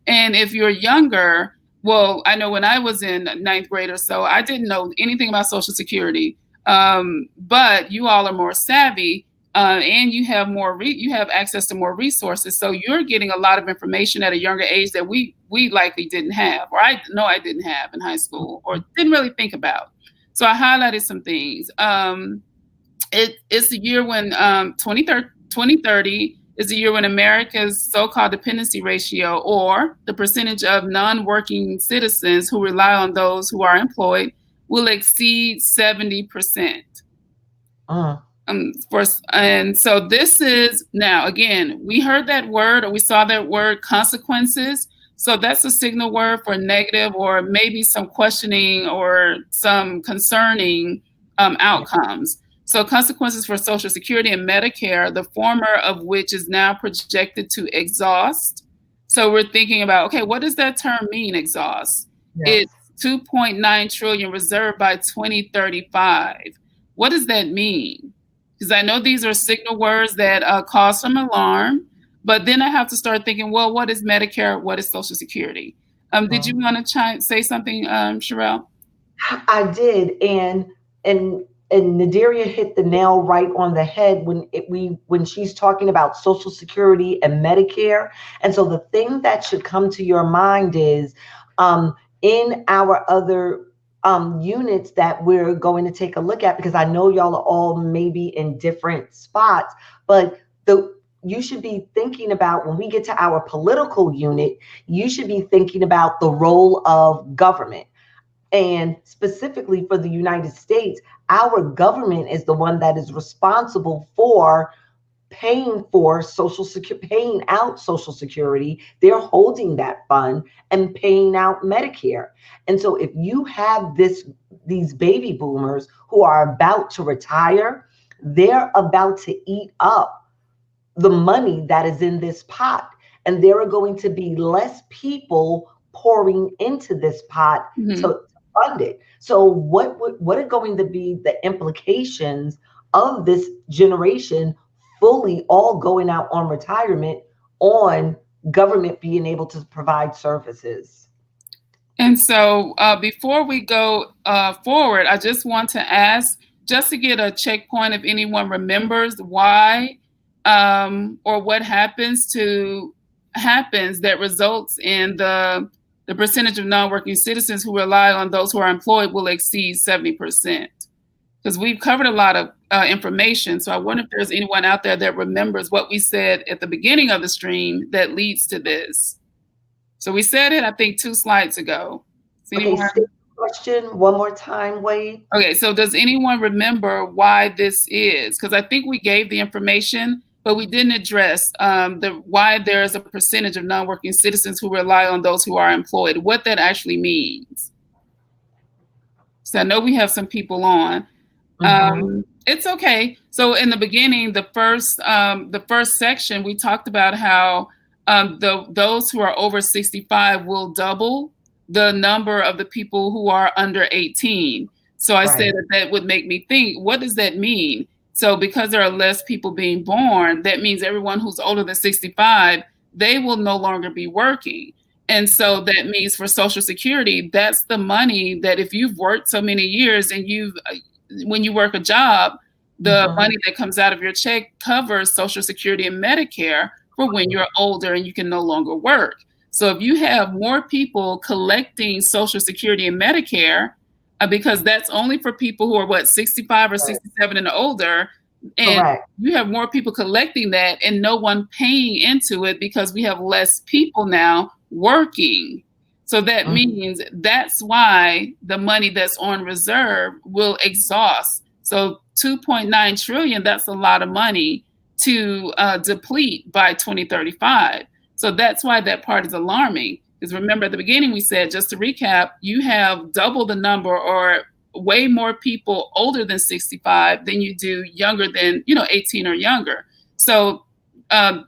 And if you're younger, well, I know when I was in 9th grade or so, I didn't know anything about Social Security, but you all are more savvy. And you have you have access to more resources, so you're getting a lot of information at a younger age that we likely didn't have, or I know I didn't have in high school, or didn't really think about. So I highlighted some things. It's the year when 2030 is the year when America's so-called dependency ratio, or the percentage of non-working citizens who rely on those who are employed, will exceed 70%. And so this is, now again, we heard that word, or we saw that word, consequences. So that's a signal word for negative, or maybe some questioning or some concerning outcomes. So consequences for Social Security and Medicare, the former of which is now projected to exhaust. So we're thinking about, okay, what does that term mean, exhaust? It's 2.9 trillion reserved by 2035. What does that mean? Because I know these are signal words that cause some alarm, but then I have to start thinking, well, what is Medicare? What is Social Security? Did you want to say something, Shirelle? I did, and Nadiria hit the nail right on the head when she's talking about Social Security and Medicare. And so the thing that should come to your mind is, in our other units that we're going to take a look at, because I know y'all are all maybe in different spots, but you should be thinking about, when we get to our political unit, you should be thinking about the role of government. And specifically for the United States, our government is the one that is responsible for paying out Social Security. They're holding that fund and paying out Medicare. And so if you have these baby boomers who are about to retire, they're about to eat up the money that is in this pot. And there are going to be less people pouring into this pot to fund it. So what are going to be the implications of this generation fully all going out on retirement, on government being able to provide services? And so before we go forward, I just want to ask, just to get a checkpoint, if anyone remembers why or what happens that results in the percentage of non-working citizens who rely on those who are employed will exceed 70%. Because we've covered a lot of information. So I wonder if there's anyone out there that remembers what we said at the beginning of the stream that leads to this. So we said it, I think, 2 slides ago. Okay, question one more time, Wade? Okay, so does anyone remember why this is? Because I think we gave the information, but we didn't address why there is a percentage of non-working citizens who rely on those who are employed, what that actually means. So I know we have some people on. It's okay. So in the beginning, the first section, we talked about how those who are over 65 will double the number of the people who are under 18. So I said that would make me think, what does that mean? So because there are less people being born, that means everyone who's older than 65, they will no longer be working. And so that means for Social Security, that's the money that if you've worked so many years and when you work a job, the money that comes out of your check covers Social Security and Medicare for when you're older and you can no longer work. So if you have more people collecting Social Security and Medicare, because that's only for people who are 65 or 67 and older, and you have more people collecting that and no one paying into it because we have less people now working. So that means that's why the money that's on reserve will exhaust. So 2.9 trillion, that's a lot of money to deplete by 2035. So that's why that part is alarming. Because remember at the beginning we said, just to recap, you have double the number or way more people older than 65 than you do younger than 18 or younger. So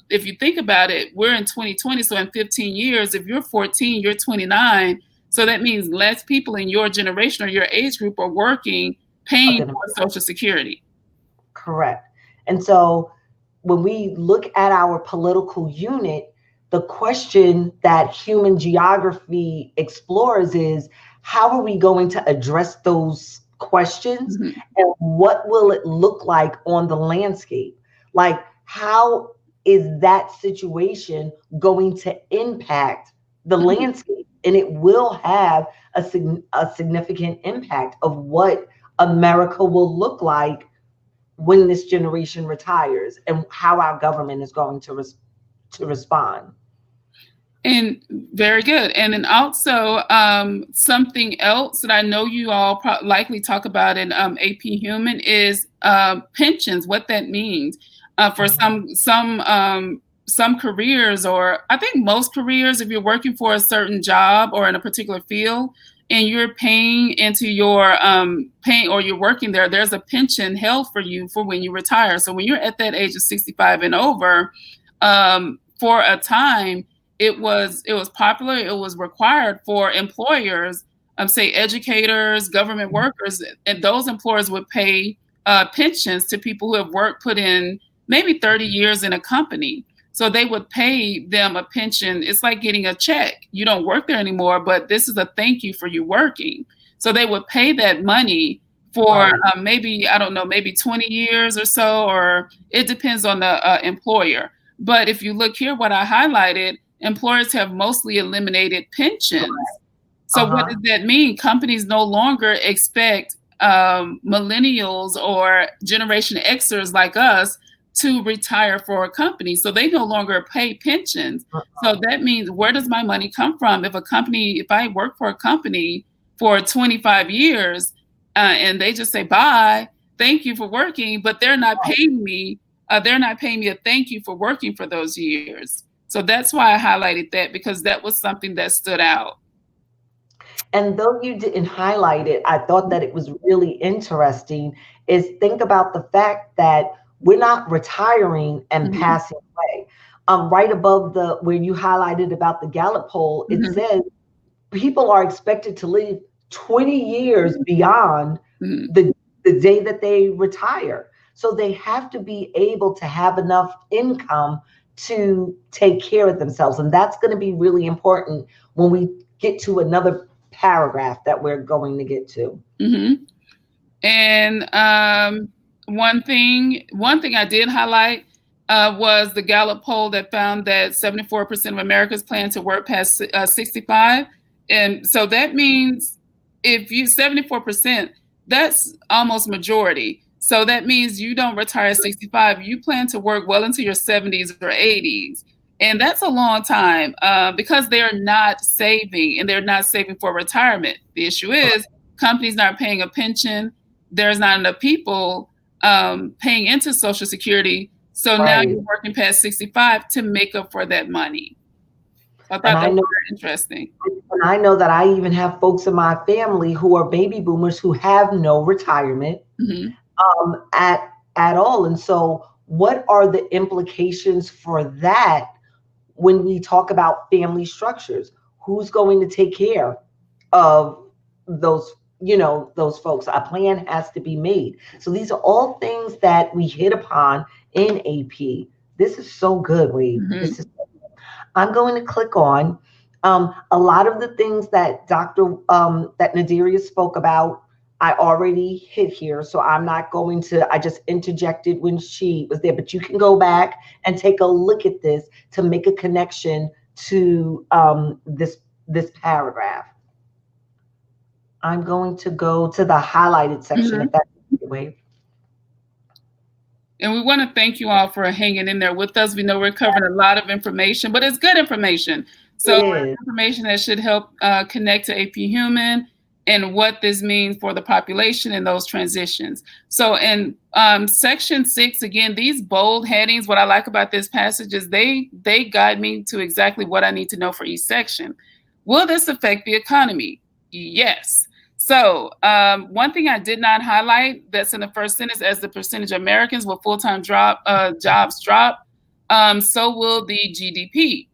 if you think about it, we're in 2020, so in 15 years, if you're 14, you're 29. So that means less people in your generation or your age group are working, paying for Social Security. Correct. And so when we look at our political unit, the question that human geography explores is, how are we going to address those questions and what will it look like on the landscape? Like, how is that situation going to impact the landscape? And it will have a significant impact of what America will look like when this generation retires and how our government is going to respond. And very good. And then also something else that I know you all likely talk about in AP Human is pensions, what that means for some careers, or I think most careers, if you're working for a certain job or in a particular field and you're paying into your or you're working there, there's a pension held for you for when you retire. So when you're at that age of 65 and over, for a time, it was popular. It was required for employers, say educators, government workers, and those employers would pay pensions to people who have put in maybe 30 years in a company. So they would pay them a pension. It's like getting a check. You don't work there anymore, but this is a thank you for you working. So they would pay that money for maybe 20 years or so, or it depends on the employer. But if you look here, what I highlighted, employers have mostly eliminated pensions. So what does that mean? Companies no longer expect millennials or Generation Xers like us to retire for a company. So they no longer pay pensions. So that means, where does my money come from? If I work for a company for 25 years and they just say, bye, thank you for working, but they're not paying me. They're not paying me a thank you for working for those years. So that's why I highlighted that, because that was something that stood out. And though you didn't highlight it, I thought that it was really interesting, is think about the fact that we're not retiring and passing away. Right above where you highlighted about the Gallup poll, it says people are expected to live 20 years beyond the day that they retire. So they have to be able to have enough income to take care of themselves. And that's going to be really important when we get to another paragraph that we're going to get to. And one thing I did highlight was the Gallup poll that found that 74% of Americans plan to work past 65. And so that means if you 74%, that's almost majority. So that means you don't retire at 65. You plan to work well into your 70s or 80s. And that's a long time because they're not saving, and they're not saving for retirement. The issue is companies not paying a pension. There's not enough people paying into Social Security. So now you're working past 65 to make up for that money. I thought that was very interesting. And I know that I even have folks in my family who are baby boomers who have no retirement at all. And so what are the implications for that when we talk about family structures? Who's going to take care of those, those folks? A plan has to be made. So these are all things that we hit upon in AP. This is so good, Wade. This is so good. I'm going to click on a lot of the things that that Nadiria spoke about. I already hit here, so I'm not going to, I just interjected when she was there, but you can go back and take a look at this to make a connection to this paragraph. I'm going to go to the highlighted section, if that's the way. And we want to thank you all for hanging in there with us. We know we're covering a lot of information, but it's good information. So information that should help connect to AP Human and what this means for the population and those transitions. So in section 6, again, these bold headings, what I like about this passage is they guide me to exactly what I need to know for each section. Will this affect the economy? Yes. So one thing I did not highlight that's in the first sentence, as the percentage of Americans with full-time jobs drop, so will the GDP.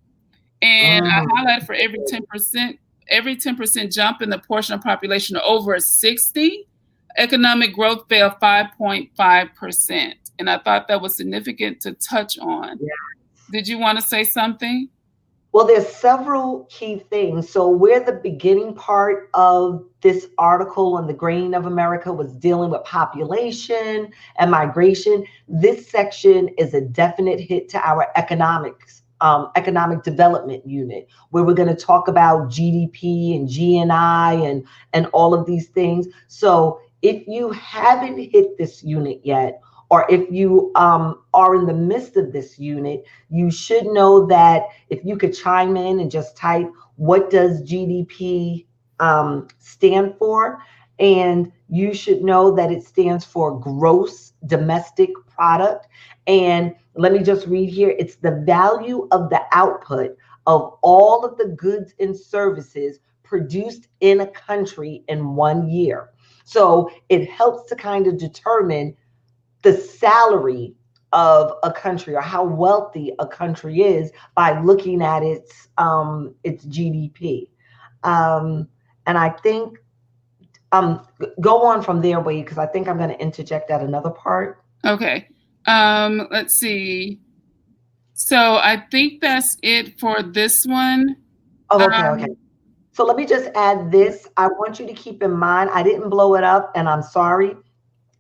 And I highlighted for every 10% jump in the portion of population over 60, economic growth fell 5.5%. And I thought that was significant to touch on. Yeah. Did you want to say something? Well, there's several key things. So where the beginning part of this article on the grain of America was dealing with population and migration, this section is a definite hit to our economic development unit, where we're going to talk about GDP and GNI and all of these things. So if you haven't hit this unit yet, or if you are in the midst of this unit, you should know that if you could chime in and just type, what does GDP stand for? And you should know that it stands for gross domestic product. And let me just read here. It's the value of the output of all of the goods and services produced in a country in 1 year. So it helps to kind of determine the salary of a country or how wealthy a country is by looking at its GDP. And I think go on from there, Wade, because I think I'm going to interject at another part. Okay. Let's see. So I think that's it for this one. Oh, okay. So let me just add this. I want you to keep in mind, I didn't blow it up, and I'm sorry,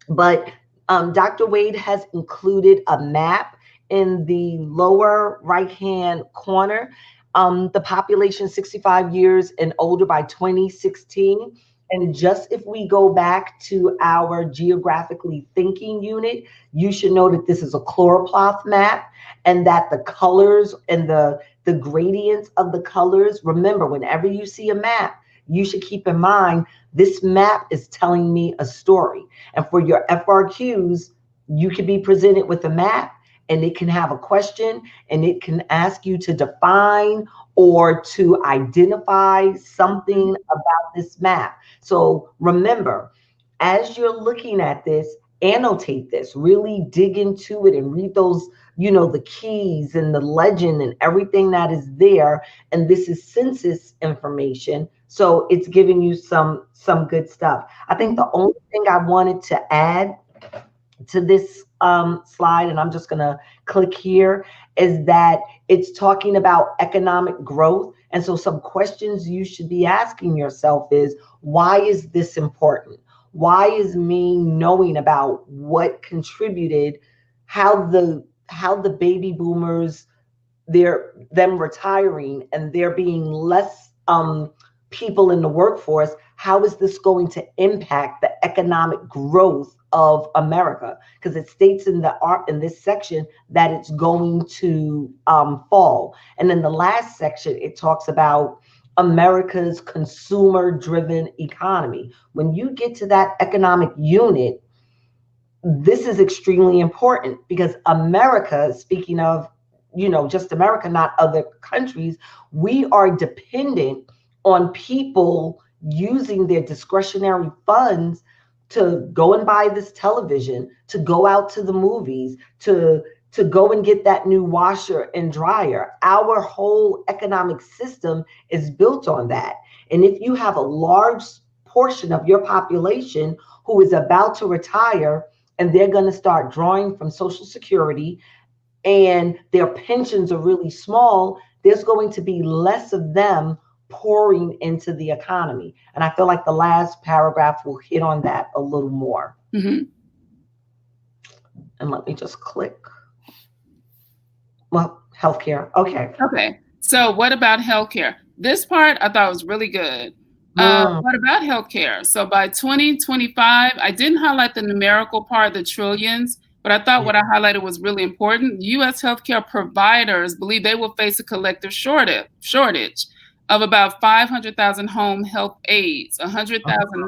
but Dr. Wade has included a map in the lower right-hand corner. The population 65 years and older by 2016. And just if we go back to our geographically thinking unit, you should know that this is a chloropleth map, and that the colors and the gradients of the colors, remember, whenever you see a map, you should keep in mind, this map is telling me a story. And for your FRQs, you can be presented with a map, and it can have a question, and it can ask you to define or to identify something about this map. So remember, as you're looking at this, annotate this, really dig into it and read those, the keys and the legend and everything that is there. And this is census information. So it's giving you some good stuff. I think the only thing I wanted to add to this slide, and I'm just going to click here, is that it's talking about economic growth. And so some questions you should be asking yourself is, why is this important? Why is me knowing about what contributed, how the baby boomers, them retiring and there being less people in the workforce, how is this going to impact the economic growth of America, because it states in this section that it's going to fall. And in the last section, it talks about America's consumer-driven economy. When you get to that economic unit, this is extremely important, because America, speaking of, just America, not other countries, we are dependent on people using their discretionary funds to go and buy this television, to go out to the movies, to go and get that new washer and dryer. Our whole economic system is built on that. And if you have a large portion of your population who is about to retire, and they're going to start drawing from Social Security, and their pensions are really small, there's going to be less of them pouring into the economy. And I feel like the last paragraph will hit on that a little more. Mm-hmm. And let me just click. Well, healthcare. Okay. Okay. So what about healthcare? This part I thought was really good. What about healthcare? So by 2025, I didn't highlight the numerical part, the trillions, but I thought what I highlighted was really important. U.S. healthcare providers believe they will face a collective shortage of about 500,000 home health aides, 100,000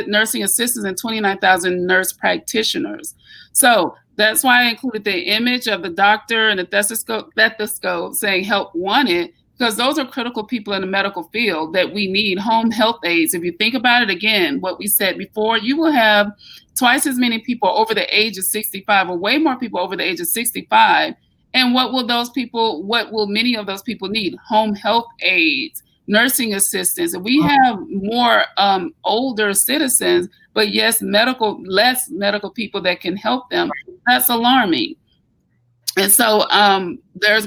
nursing assistants, and 29,000 nurse practitioners. So that's why I included the image of the doctor and the stethoscope saying help wanted, because those are critical people in the medical field that we need, home health aides. If you think about it again, what we said before, you will have twice as many people over the age of 65, or way more people over the age of 65. And what will many of those people need? Home health aides, nursing assistants. We have more older citizens, but yes, less medical people that can help them. That's alarming. And so as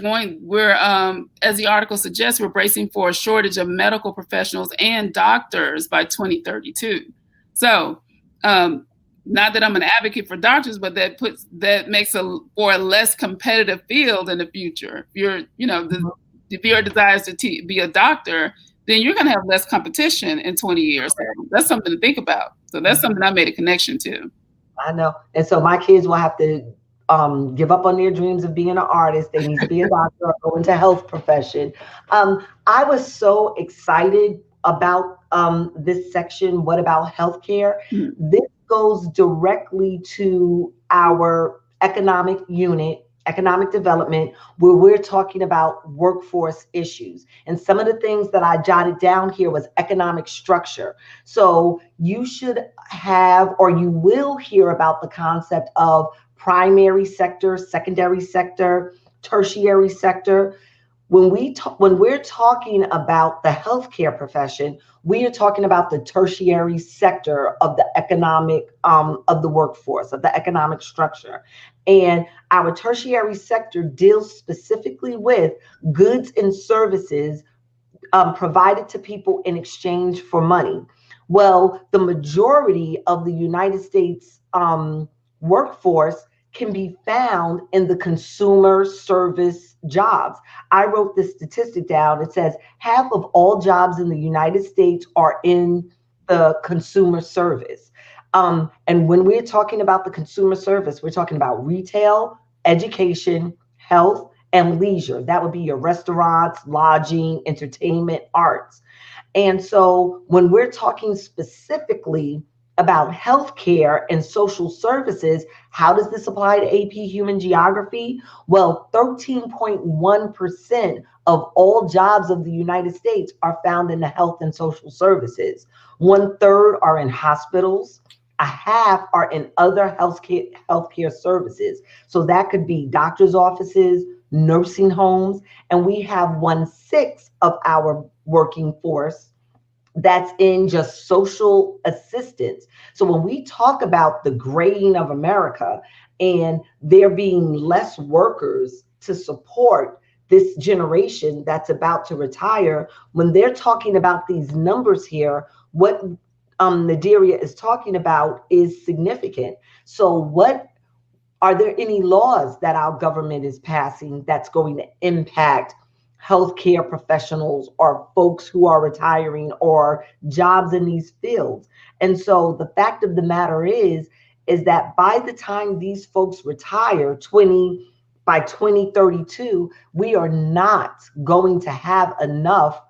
the article suggests, we're bracing for a shortage of medical professionals and doctors by 2032. So not that I'm an advocate for doctors, but that makes for a less competitive field in the future. If your desire is to be a doctor, then you're going to have less competition in 20 years. So that's something to think about. So that's something I made a connection to. I know. And so my kids will have to give up on their dreams of being an artist. They need to be a doctor or go into health profession. I was so excited about this section. What about healthcare? Mm-hmm. This goes directly to our economic unit, economic development, where we're talking about workforce issues. And some of the things that I jotted down here was economic structure. So you should have, or you will hear about the concept of primary sector, secondary sector, tertiary sector. When we're talking about the healthcare profession, we are talking about the tertiary sector of the economic, of the workforce, of the economic structure. And our tertiary sector deals specifically with goods and services provided to people in exchange for money. Well, the majority of the United States workforce can be found in the consumer service jobs. I wrote this statistic down. It says half of all jobs in the United States are in the consumer service. And when we're talking about the consumer service, we're talking about retail, education, health, and leisure. That would be your restaurants, lodging, entertainment, arts. And so when we're talking specifically about healthcare and social services, how does this apply to AP Human Geography? Well, 13.1% of all jobs of the United States are found in the health and social services. 1/3 are in hospitals. A half are in other healthcare services. So that could be doctor's offices, nursing homes, and we have 1/6 of our working force that's in just social assistance. So when we talk about the graying of America and there being less workers to support this generation that's about to retire, when they're talking about these numbers here, what Nadiria is talking about is significant. So are there any laws that our government is passing that's going to impact healthcare professionals or folks who are retiring or jobs in these fields? And so the fact of the matter is is that by the time these folks retire, by 2032, we are not going to have enough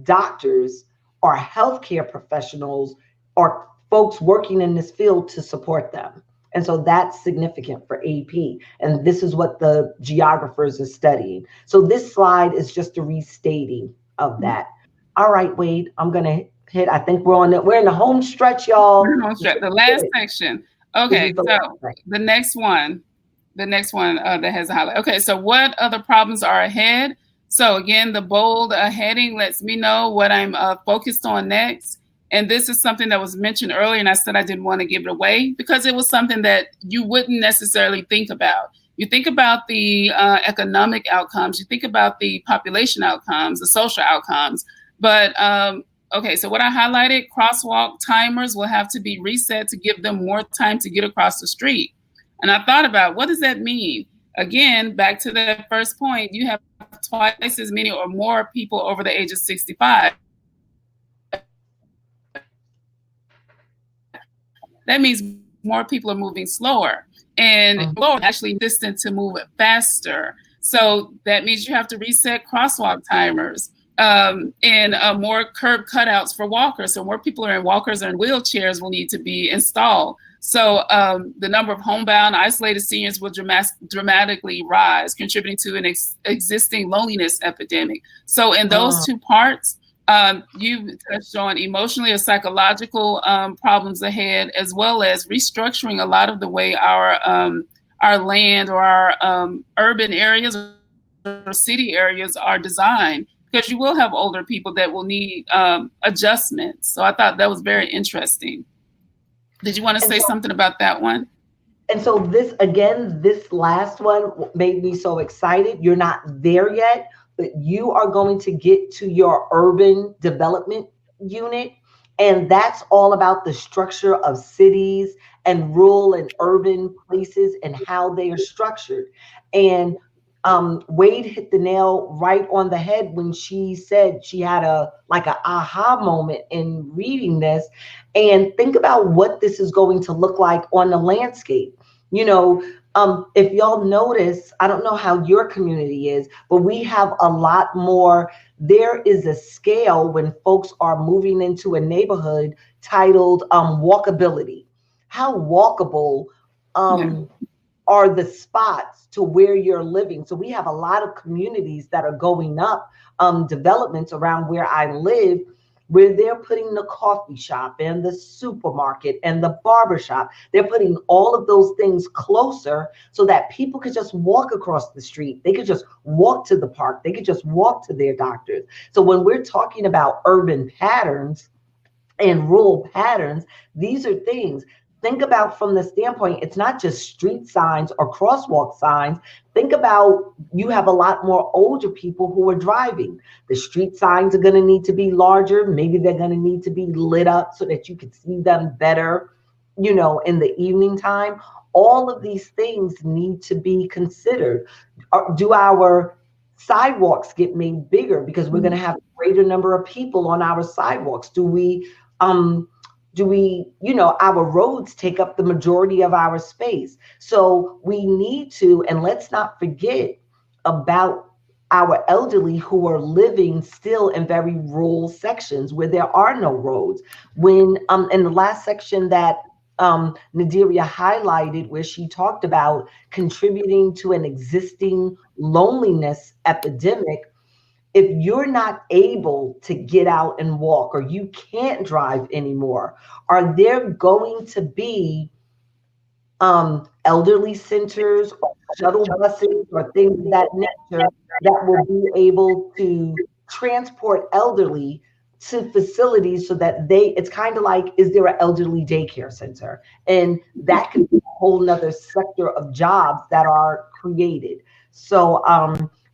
doctors or healthcare professionals or folks working in this field to support them. And so that's significant for AP. And this is what the geographers are studying. So this slide is just a restating of that. All right, Wade, I'm going to hit, I think we're in the home stretch, y'all. The last section. Okay, so the next one that has a highlight. Okay, so what other problems are ahead? So again, the bold heading lets me know what I'm focused on next. And this is something that was mentioned earlier, and I said I didn't want to give it away because it was something that you wouldn't necessarily think about. You think about the economic outcomes, you think about the population outcomes, the social outcomes, but okay, so what I highlighted, crosswalk timers will have to be reset to give them more time to get across the street. And I thought about, what does that mean? Again, back to the first point, you have twice as many or more people over the age of 65. That means more people are moving slower, and slower actually distant to move faster. So that means you have to reset crosswalk timers. And more curb cutouts for walkers. So more people are in walkers or in wheelchairs will need to be installed. So the number of homebound isolated seniors will dramatically rise, contributing to an existing loneliness epidemic. So in those two parts, you touched on emotionally or psychological problems ahead, as well as restructuring a lot of the way our land or our urban areas or city areas are designed, because you will have older people that will need adjustments. So I thought that was very interesting. Did you want to say something about that one? And so this last one made me so excited. You're not there yet, but you are going to get to your urban development unit. And that's all about the structure of cities and rural and urban places and how they are structured. And Wade hit the nail right on the head when she said she had an aha moment in reading this. And think about what this is going to look like on the landscape. If y'all notice, I don't know how your community is, but we have a lot more. There is a scale when folks are moving into a neighborhood titled walkability. How walkable are the spots to where you're living? So we have a lot of communities that are going up, developments around where I live, where they're putting the coffee shop and the supermarket and the barbershop. They're putting all of those things closer so that people could just walk across the street. They could just walk to the park. They could just walk to their doctors. So when we're talking about urban patterns and rural patterns, these are things. Think about from the standpoint, it's not just street signs or crosswalk signs. Think about, you have a lot more older people who are driving. The street signs are going to need to be larger. Maybe they're going to need to be lit up so that you can see them better, in the evening time. All of these things need to be considered. Do our sidewalks get made bigger because we're going to have a greater number of people on our sidewalks? Do we, our roads take up the majority of our space? So we need to, and let's not forget about our elderly who are living still in very rural sections where there are no roads. When in the last section that Nadiria highlighted, where she talked about contributing to an existing loneliness epidemic, if you're not able to get out and walk, or you can't drive anymore, are there going to be elderly centers or shuttle buses or things of that nature that will be able to transport elderly to facilities so that it's kind of like, is there an elderly daycare center? And that could be a whole nother sector of jobs that are created. So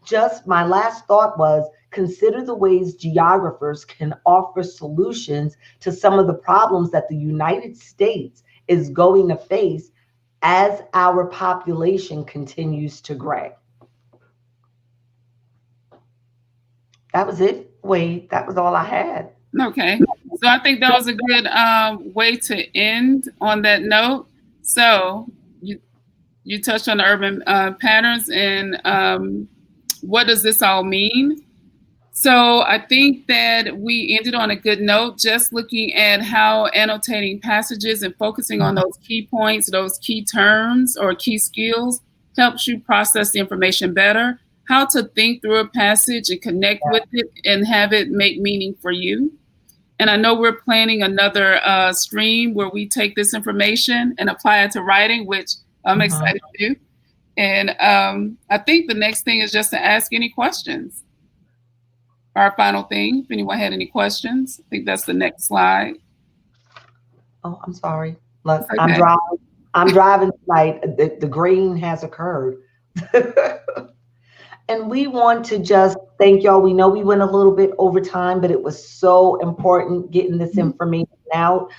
just my last thought was, consider the ways geographers can offer solutions to some of the problems that the United States is going to face as our population continues to grow. That was it, Wade. That was all I had. Okay. So I think that was a good way to end on that note. So you touched on the urban patterns and what does this all mean? So I think that we ended on a good note, just looking at how annotating passages and focusing on those key points, those key terms or key skills helps you process the information better, how to think through a passage and connect with it and have it make meaning for you. And I know we're planning another stream where we take this information and apply it to writing, which I'm excited to do. And I think the next thing is just to ask any questions. Our final thing, if anyone had any questions, I think that's the next slide. Oh, I'm sorry. Look, Okay. I'm driving tonight. The green has occurred. And we want to just thank y'all. We know we went a little bit over time, but it was so important getting this information out.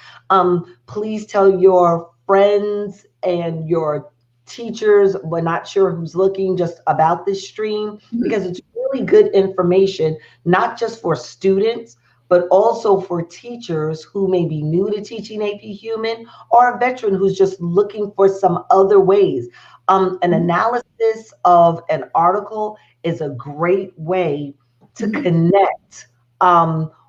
Please tell your friends and your teachers, we're not sure who's looking, just about this stream, because it's really good information, not just for students, but also for teachers who may be new to teaching AP Human, or a veteran who's just looking for some other ways. An analysis of an article is a great way to connect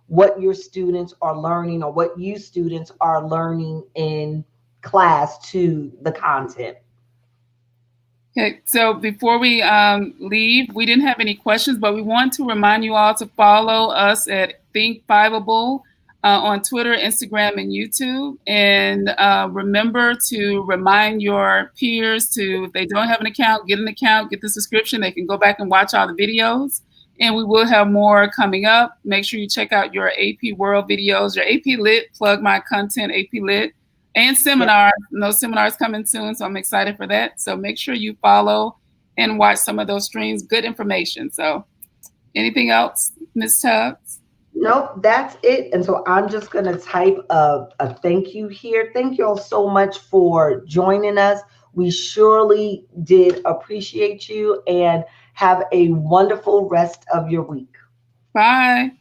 what your students are learning or what you students are learning in class to the content. Okay, so before we leave, we didn't have any questions, but we want to remind you all to follow us at Think Fiveable on Twitter, Instagram, and YouTube. And remember to remind your peers to, if they don't have an account, get the subscription. They can go back and watch all the videos. And we will have more coming up. Make sure you check out your AP World videos, your AP Lit, plug my content, AP Lit. And seminars, and those seminars coming soon, so I'm excited for that. So make sure you follow and watch some of those streams. Good information. So anything else, Ms. Tubbs? Nope, that's it. And so I'm just going to type a thank you here. Thank you all so much for joining us. We surely did appreciate you, and have a wonderful rest of your week. Bye.